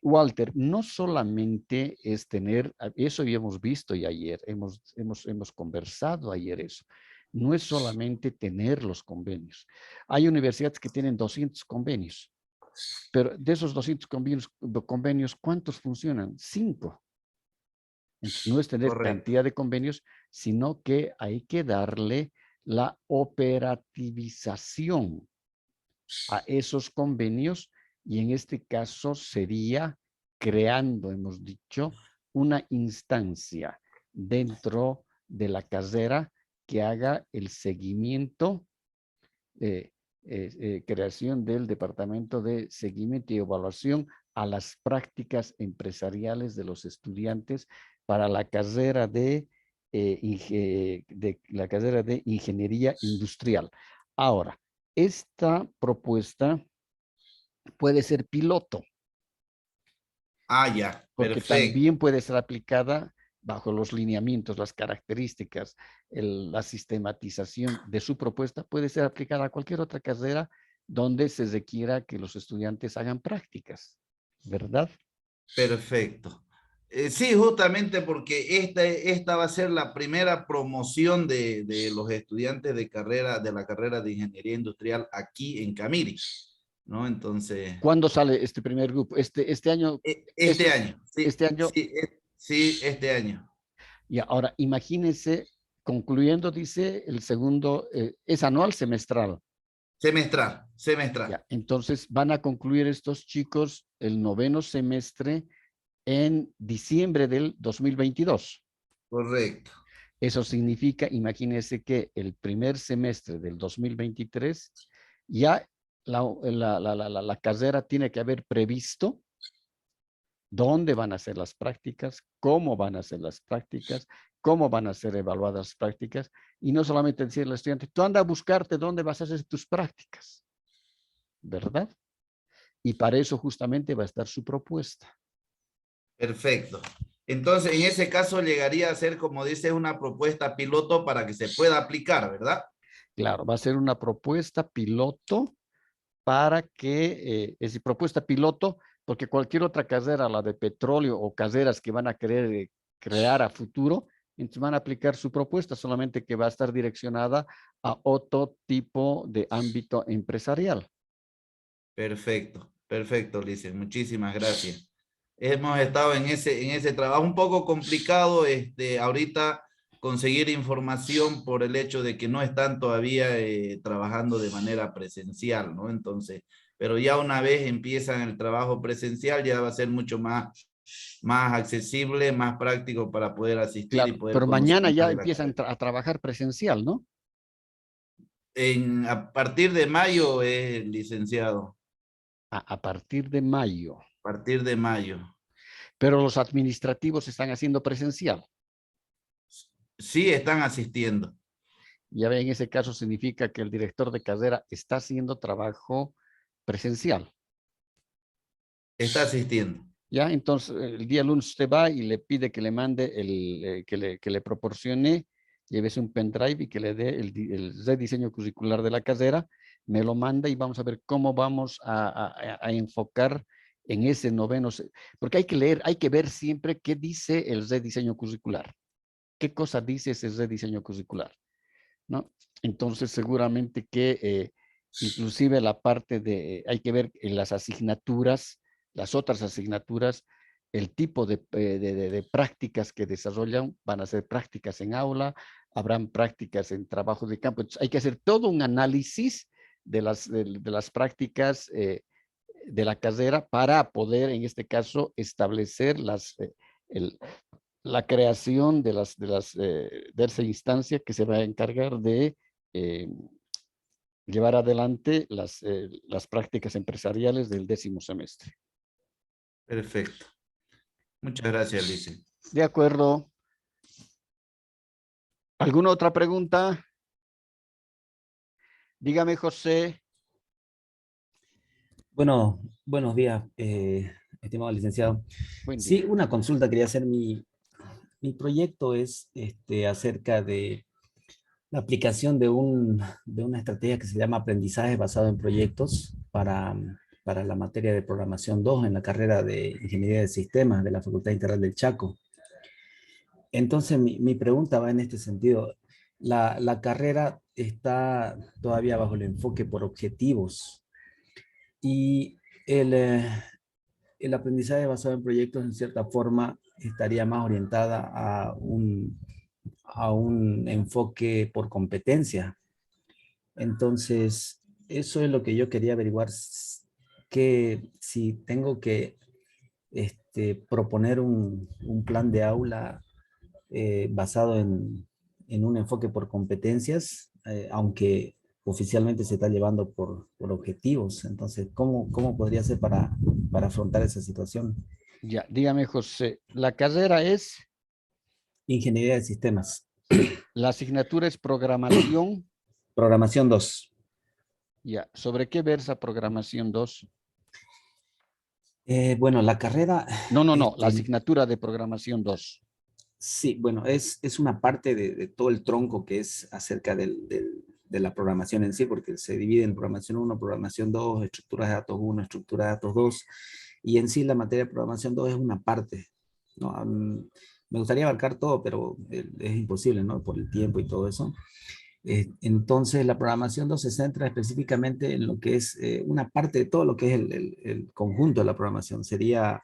A: Walter, no solamente es tener, eso ya hemos visto y ayer, hemos conversado ayer eso, no es solamente tener los convenios. Hay universidades que tienen 200 convenios, pero de esos 200 convenios ¿cuántos funcionan? 5. Entonces, no es tener cantidad de convenios, sino que hay que darle la operativización a esos convenios y en este caso sería creando, hemos dicho, una instancia dentro de la carrera que haga el seguimiento, creación del departamento de seguimiento y evaluación a las prácticas empresariales de los estudiantes para la carrera de ingeniería industrial. Ahora, esta propuesta puede ser piloto.
H: Ah, ya,
A: porque
H: perfecto.
A: También puede ser aplicada bajo los lineamientos, las características, la sistematización de su propuesta puede ser aplicada a cualquier otra carrera donde se requiera que los estudiantes hagan prácticas, ¿verdad?
H: Perfecto. Sí, justamente porque esta va a ser la primera promoción de los estudiantes de la carrera de ingeniería industrial aquí en Camiri, ¿no? Entonces.
A: ¿Cuándo sale este primer grupo? ¿Este año?
H: Este año. Sí,
A: ¿Este año?
H: Sí, este año.
A: Y ahora, imagínense, concluyendo, dice, el segundo, ¿es anual, semestral?
H: Semestral.
A: Ya, entonces, van a concluir estos chicos el 9º semestre en diciembre del 2022.
H: Correcto.
A: Eso significa, imagínense que el primer semestre del 2023 ya la carrera tiene que haber previsto dónde van a ser las prácticas, cómo van a ser las prácticas, cómo van a ser evaluadas las prácticas, y no solamente decirle al estudiante, tú anda a buscarte dónde vas a hacer tus prácticas, ¿verdad? Y para eso justamente va a estar su propuesta.
H: Perfecto. Entonces, en ese caso llegaría a ser, como dice, una propuesta piloto para que se pueda aplicar, ¿verdad?
A: Claro, va a ser una propuesta piloto para que, es propuesta piloto, porque cualquier otra carrera, la de petróleo o carreras que van a querer crear a futuro, entonces van a aplicar su propuesta, solamente que va a estar direccionada a otro tipo de ámbito empresarial.
H: Perfecto, perfecto, Lice. Muchísimas gracias. Hemos estado en ese trabajo un poco complicado, ahorita conseguir información por el hecho de que no están todavía trabajando de manera presencial, ¿no? Entonces, pero ya una vez empiezan el trabajo presencial, ya va a ser mucho más accesible, más práctico para poder asistir.
A: Claro,
H: y poder
A: pero mañana ya
H: conocer
A: empiezan a trabajar presencial, ¿no?
H: A partir de mayo, licenciado.
A: A partir de mayo.
H: A partir de mayo.
A: Pero los administrativos están haciendo presencial.
H: Sí, están asistiendo.
A: Ya ve, en ese caso significa que el director de carrera está haciendo trabajo presencial.
H: Está asistiendo.
A: Ya, entonces el día lunes usted va y le pide que le mande, que le proporcione, llévese un pendrive y que le dé el rediseño curricular de la carrera, me lo manda y vamos a ver cómo vamos a enfocar en ese noveno, porque hay que leer, hay que ver siempre qué dice el rediseño curricular, qué cosa dice ese rediseño curricular, ¿no? Entonces seguramente que inclusive la parte de, hay que ver en las asignaturas, las otras asignaturas, el tipo de prácticas que desarrollan, van a ser prácticas en aula, habrán prácticas en trabajo de campo. Entonces, hay que hacer todo un análisis de las prácticas de la carrera para poder, en este caso, establecer la creación de esa instancia que se va a encargar de llevar adelante las prácticas empresariales del 10º semestre.
H: Perfecto. Muchas gracias, Lice.
A: De acuerdo. ¿Alguna otra pregunta? Dígame, José.
O: Bueno, buenos días, estimado licenciado.
A: Buen día.
O: Sí, una consulta quería hacer. Mi proyecto es acerca de la aplicación de una estrategia que se llama aprendizaje basado en proyectos para la materia de programación 2 en la carrera de Ingeniería de Sistemas de la Facultad Integral del Chaco. Entonces, mi pregunta va en este sentido. La carrera está todavía bajo el enfoque por objetivos y el aprendizaje basado en proyectos en cierta forma estaría más orientada a un enfoque por competencia. Entonces, eso es lo que yo quería averiguar, que si tengo que proponer un plan de aula basado en un enfoque por competencias, aunque oficialmente se está llevando por objetivos. Entonces, ¿cómo podría ser para afrontar esa situación?
A: Ya, dígame, José, la carrera es...
O: Ingeniería de Sistemas.
A: La asignatura es programación.
O: Programación 2.
A: Ya, ¿sobre qué versa programación 2?
O: Bueno, la carrera...
A: No, la asignatura de programación 2.
O: Sí, bueno, es una parte de todo el tronco que es acerca de la programación en sí, porque se divide en programación 1, programación 2, estructuras de datos 1, estructuras de datos 2, y en sí la materia de programación 2 es una parte, ¿no? Me gustaría abarcar todo, pero es imposible, ¿no? Por el tiempo y todo eso. Entonces, la programación 2 se centra específicamente en lo que es una parte de todo lo que es el conjunto de la programación. Sería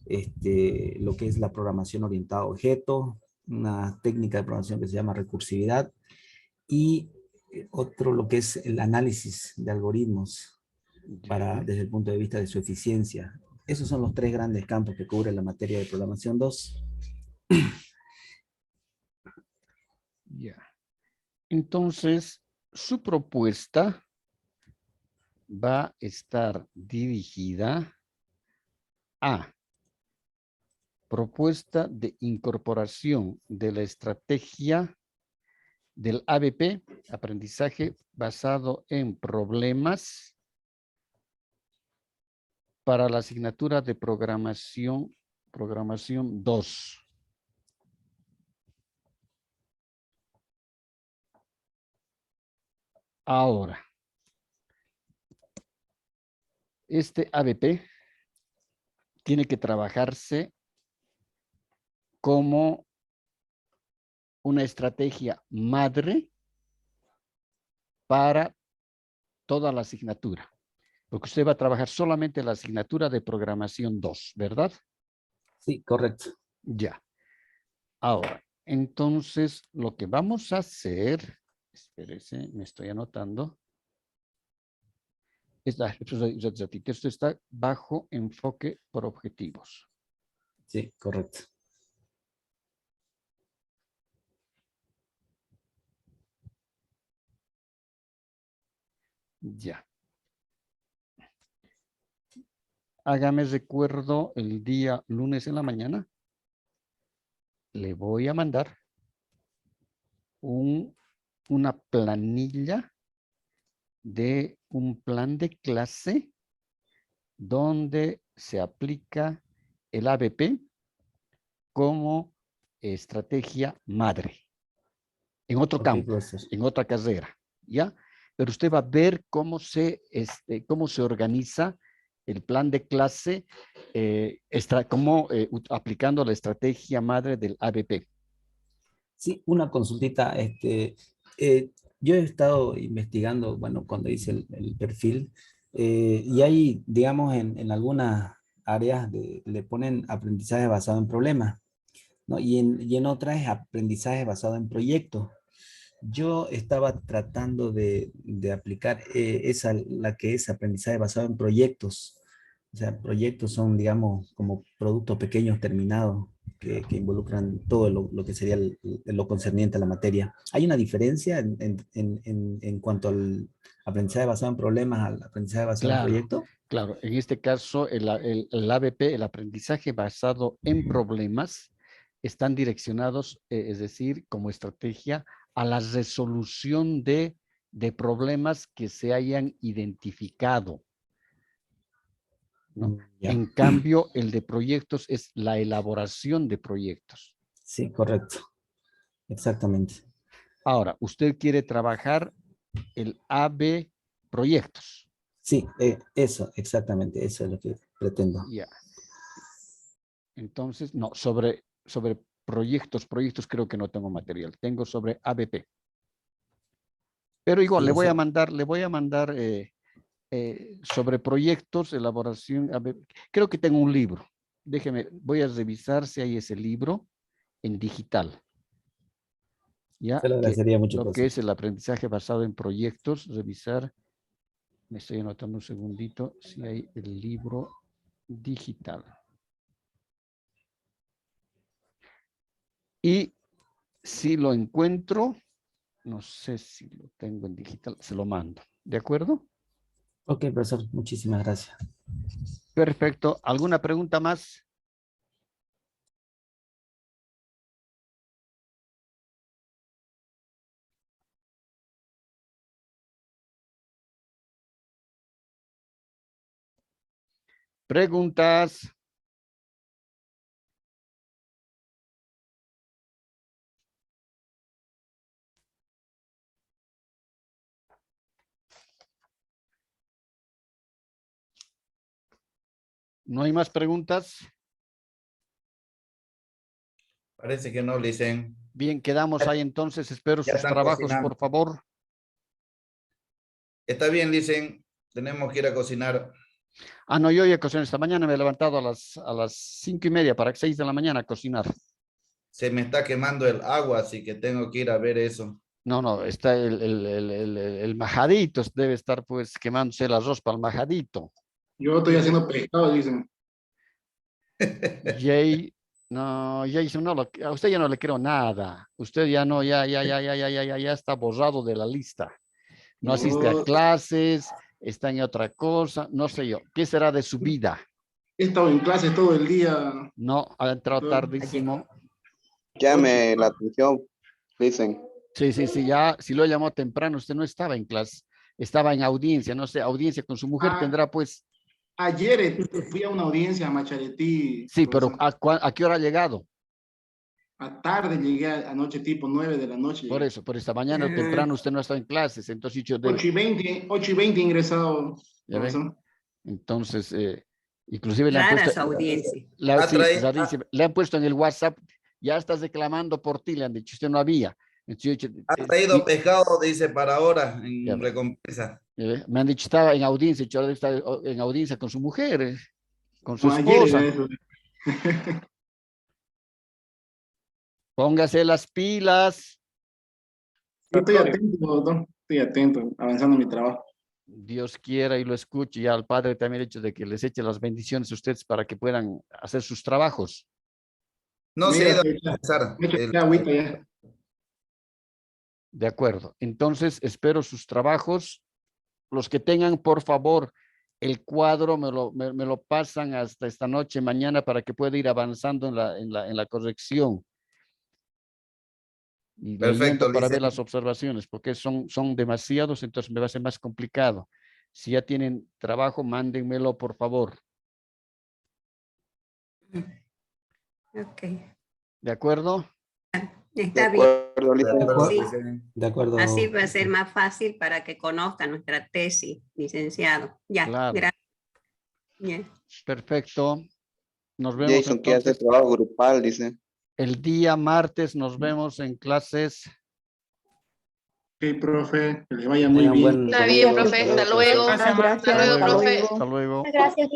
O: lo que es la programación orientada a objetos, una técnica de programación que se llama recursividad, y otro lo que es el análisis de algoritmos desde el punto de vista de su eficiencia. Esos son los 3 grandes campos que cubre la materia de programación 2.
A: Ya. Entonces, su propuesta va a estar dirigida a propuesta de incorporación de la estrategia del ABP, aprendizaje basado en problemas, para la asignatura de programación 2. Ahora, este ABP tiene que trabajarse como una estrategia madre para toda la asignatura. Porque usted va a trabajar solamente la asignatura de programación 2, ¿verdad?
O: Sí, correcto.
A: Ya. Ahora, entonces, lo que vamos a hacer, espérese, me estoy anotando. Esto está bajo enfoque por objetivos.
O: Sí, correcto.
A: Ya. hágame recuerdo el día lunes en la mañana. Le voy a mandar una planilla de un plan de clase donde se aplica el ABP como estrategia madre en otro campo, en otra carrera, ¿ya? Pero usted va a ver cómo se organiza el plan de clase aplicando la estrategia madre del ABP.
O: Sí, una consultita. Yo he estado investigando, bueno, cuando hice el perfil, y hay, digamos, en algunas áreas le ponen aprendizaje basado en problemas, ¿no? Y en otras es aprendizaje basado en proyectos. Yo estaba tratando de aplicar la que es aprendizaje basado en proyectos. O sea, proyectos son, digamos, como productos pequeños terminados que involucran todo lo que sería lo concerniente a la materia. ¿Hay una diferencia en cuanto al aprendizaje basado en problemas al aprendizaje basado en proyectos?
A: Claro, en este caso el ABP, el aprendizaje basado en problemas, están direccionados, es decir, como estrategia a la resolución de problemas que se hayan identificado, ¿no? En cambio, el de proyectos es la elaboración de proyectos.
O: Sí, correcto. Exactamente.
A: Ahora, usted quiere trabajar el AB proyectos.
O: Sí, eso, exactamente, eso es lo que pretendo.
A: Ya. Entonces, no, sobre proyectos creo que no tengo material. Tengo sobre ABP. Pero igual, sí, le voy a mandar sobre proyectos, elaboración. Creo que tengo un libro. Déjeme, voy a revisar si hay ese libro en digital. Ya,
O: se lo agradecería mucho.
A: Lo que es el aprendizaje basado en proyectos, revisar. Me estoy anotando un segundito si hay el libro digital. Y si lo encuentro, no sé si lo tengo en digital, se lo mando. ¿De acuerdo?
O: Ok, profesor, muchísimas gracias.
A: Perfecto. ¿Alguna pregunta más? Preguntas. ¿No hay más preguntas?
H: Parece que no, Licen.
A: Bien, quedamos ahí entonces. Espero sus trabajos, cocinando, por favor.
H: Está bien, Licen. Tenemos que ir a cocinar.
A: Ah, no, yo ya cociné esta mañana. Me he levantado a las 5:30 para 6 de la mañana a cocinar.
H: Se me está quemando el agua, así que tengo que ir a ver eso.
A: No, está el majadito. Debe estar pues quemándose el arroz para el majadito.
P: Yo estoy haciendo pescado, dicen.
A: Jay, no, Jason, no, a usted ya no le creo nada. Usted ya no, ya está borrado de la lista. No asiste a clases, está en otra cosa, no sé yo. ¿Qué será de su vida?
P: He estado en clases todo el día.
A: No, ha entrado tardísimo.
J: Llame la atención, dicen.
A: Sí, ya, si lo llamó temprano, usted no estaba en clase, estaba en audiencia, no sé, audiencia con su mujer tendrá pues.
P: Ayer fui a una audiencia a Macharetí.
A: Sí, pero ¿a qué hora ha llegado?
P: A tarde llegué anoche tipo 9 de la noche.
A: Por eso, por esta mañana temprano usted no está en clases, entonces yo
P: 8:20 ingresado.
A: ¿Ya ven? Entonces, inclusive
K: le han puesto audiencia.
A: Le han puesto en el WhatsApp, ya estás reclamando por ti, le han dicho, usted no había. Entonces,
H: ha traído pescado, dice, para ahora, en recompensa.
A: Me han dicho, estaba en audiencia, ahora está en audiencia con su mujer, con su esposa. Póngase las pilas.
P: Estoy atento, doctor. Estoy atento, avanzando en mi trabajo.
A: Dios quiera y lo escuche. Ya al Padre también el hecho de que les eche las bendiciones a ustedes para que puedan hacer sus trabajos.
H: No se ha ido a empezar.
A: De acuerdo. Entonces, espero sus trabajos. Los que tengan, por favor, el cuadro me lo pasan hasta esta noche, mañana, para que pueda ir avanzando en la corrección. Y
H: Perfecto,
A: para ver
H: licenciado.
A: las observaciones, porque son demasiados, entonces me va a ser más complicado. Si ya tienen trabajo, mándenmelo, por favor.
K: Ok.
A: ¿De acuerdo?
K: Está bien. Sí.
O: De acuerdo.
K: Así va a ser más fácil para que conozcan nuestra tesis, licenciado. Ya,
A: Claro.
K: gracias. Bien.
A: Perfecto. Nos vemos
J: Jason, que hace
A: entonces.
J: trabajo grupal, dice.
A: El día martes nos vemos en clases.
P: Ok, profe, que les vaya muy bien.
F: Está bien, profe. Hasta luego.
I: Gracias, Marta.
F: Hasta luego, profe.
A: Hasta luego.
G: Gracias.